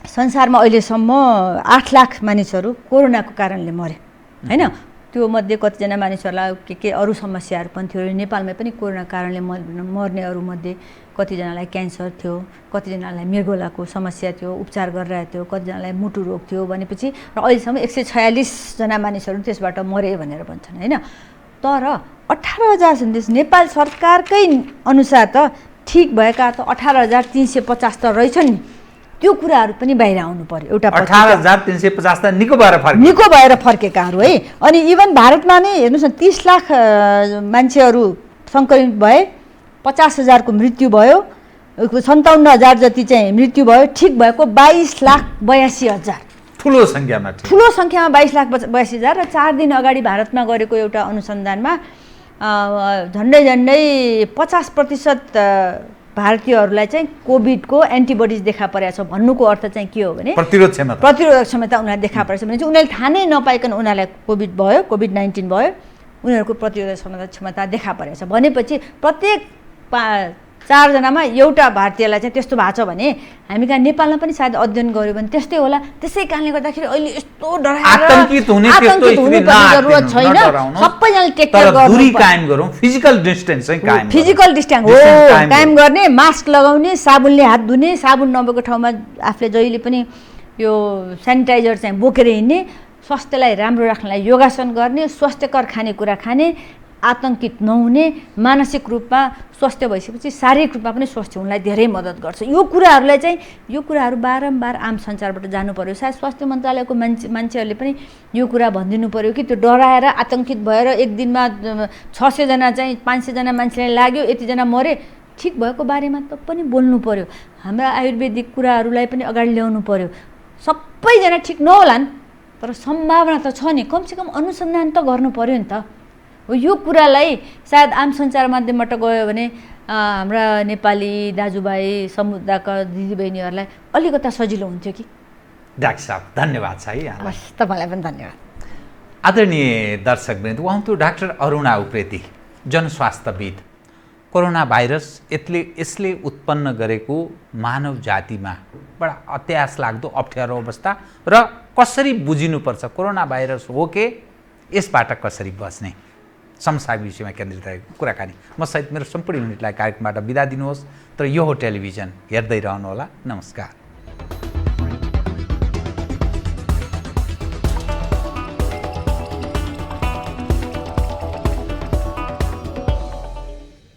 संसारमा अहिलेसम्म 8 लाख मानिसहरू कोरोनाको कारणले मरे होइन। त्यो मध्ये कतिजना मानिसहरूलाई के अरू समस्याहरू पनि थियो। नेपालमै पनि कोरोना कारणले मर्नेहरू मध्ये कतिजनालाई क्यान्सर थियो, कतिजनालाई मृगौलाको समस्या थियो, उपचार गरिरहेको थियो, कतिजनालाई मुटु रोग थियो भनेपछि र अहिलेसम्म 146 जना मानिसहरू त्यसबाट मरे भनेर भन्छन् होइन। तर 18,000 सन्देश नेपाल सरकारकै अनुसार त ठिक भएका त 18,350 त रहेछन् नि। त्यो कुराहरू पनि बाहिर आउनु पर्यो। एउटा 18,350 त निको भएर फर्केकाहरू है। अनि इभन भारतमा नै हेर्नुहोस् न 30 लाख मान्छेहरू सङ्क्रमित भए, 50,000 को मृत्यु भयो, 57,000 जति चाहिँ मृत्यु भयो, ठिक भएको 22,82,000 ठुलो सङ्ख्यामा 22,82,000 र 4 दिन अगाडि भारतमा गरेको एउटा अनुसन्धानमा झन्डै 50% भारतीयहरूलाई चाहिँ कोभिडको एन्टिबडिज देखा परेको छ। भन्नुको अर्थ चाहिँ के हो भने प्रतिरोधक क्षमता उनीहरूले देखा परेको छ भने चाहिँ उनीहरूले थाहा नै नपाइकन उनीहरूलाई कोभिड-19 भयो, उनीहरूको प्रतिरोधक क्षमता देखा परेको छ भनेपछि प्रत्येक 4 जनामा एउटा भारतीयलाई चाहिँ त्यस्तो भएको छ भने हामी कहाँ नेपालमा पनि सायद अध्ययन गर्यो भने त्यस्तै होला। त्यसै कारणले गर्दाखेरि अहिले यस्तो आतंकित हुने जरुरत छैन। सबैजनाले टेक केयर गर्नु, दूरी कायम गरौँ, फिजिकल डिस्टेन्स कायम गर्ने, मास्क लगाउने, साबुनले हात धुने, साबुन नभएको ठाउँमा आफूले जहिले पनि यो सेनिटाइजर चाहिँ बोकेर हिँड्ने, स्वास्थ्यलाई राम्रो राख्नलाई योगासन गर्ने, स्वास्थ्यकर खानेकुरा खाने, आतंकित नहुने, मानसिक रूपमा स्वस्थ भइसकेपछि शारीरिक रूपमा पनि स्वस्थ हुनलाई धेरै मद्दत गर्छ। यो कुराहरू बारम्बार आम सञ्चारबाट जानु पर्यो। सायद स्वास्थ्य मन्त्रालयको मान्छेहरूले पनि यो कुरा भनिदिनु पर्यो कि त्यो डराएर आतंकित भएर एक दिनमा 600 जना चाहिँ 500 जना मान्छेलाई लाग्यो, यतिजना मरे, ठिक भएको बारेमा त पनि बोल्नु पर्यो। हाम्रा आयुर्वेदिक कुराहरूलाई पनि अगाडि ल्याउनु पर्यो। सबैजना ठिक नहोलान् तर सम्भावना त छ नि, कमसेकम अनुसन्धान त गर्नु पर्यो नि त। यो कुरालाई सायद आम सञ्चार माध्यमबाट गयो भने हाम्रा नेपाली दाजुभाइ समुदायका दिदीबहिनीहरूलाई अलिकता सजिलो हुन्थ्यो कि। डाक्टर साहब धन्यवाद छ है। बस तपाईँलाई पनि धन्यवाद। आदरणीय दर्शकवृन्द, उहाँ त डाक्टर अरुणा उप्रेती, जनस्वास्थ्यविद। कोरोना भाइरस यसले उत्पन्न गरेको मानव जातिमा बडा अत्यास लाग्दो अप्ठ्यारो अवस्था र कसरी बुझिनुपर्छ, कोरोना भाइरस हो के यसबाट कसरी बच्ने, समसामयिक विषयमा केन्द्रित रहेको कुराकानी म सहित मेरो सम्पूर्ण युनिटलाई कार्यक्रमबाट बिदा दिनुहोस्। तर यो हो टेलिभिजन, हेर्दै रहनुहोला। नमस्कार।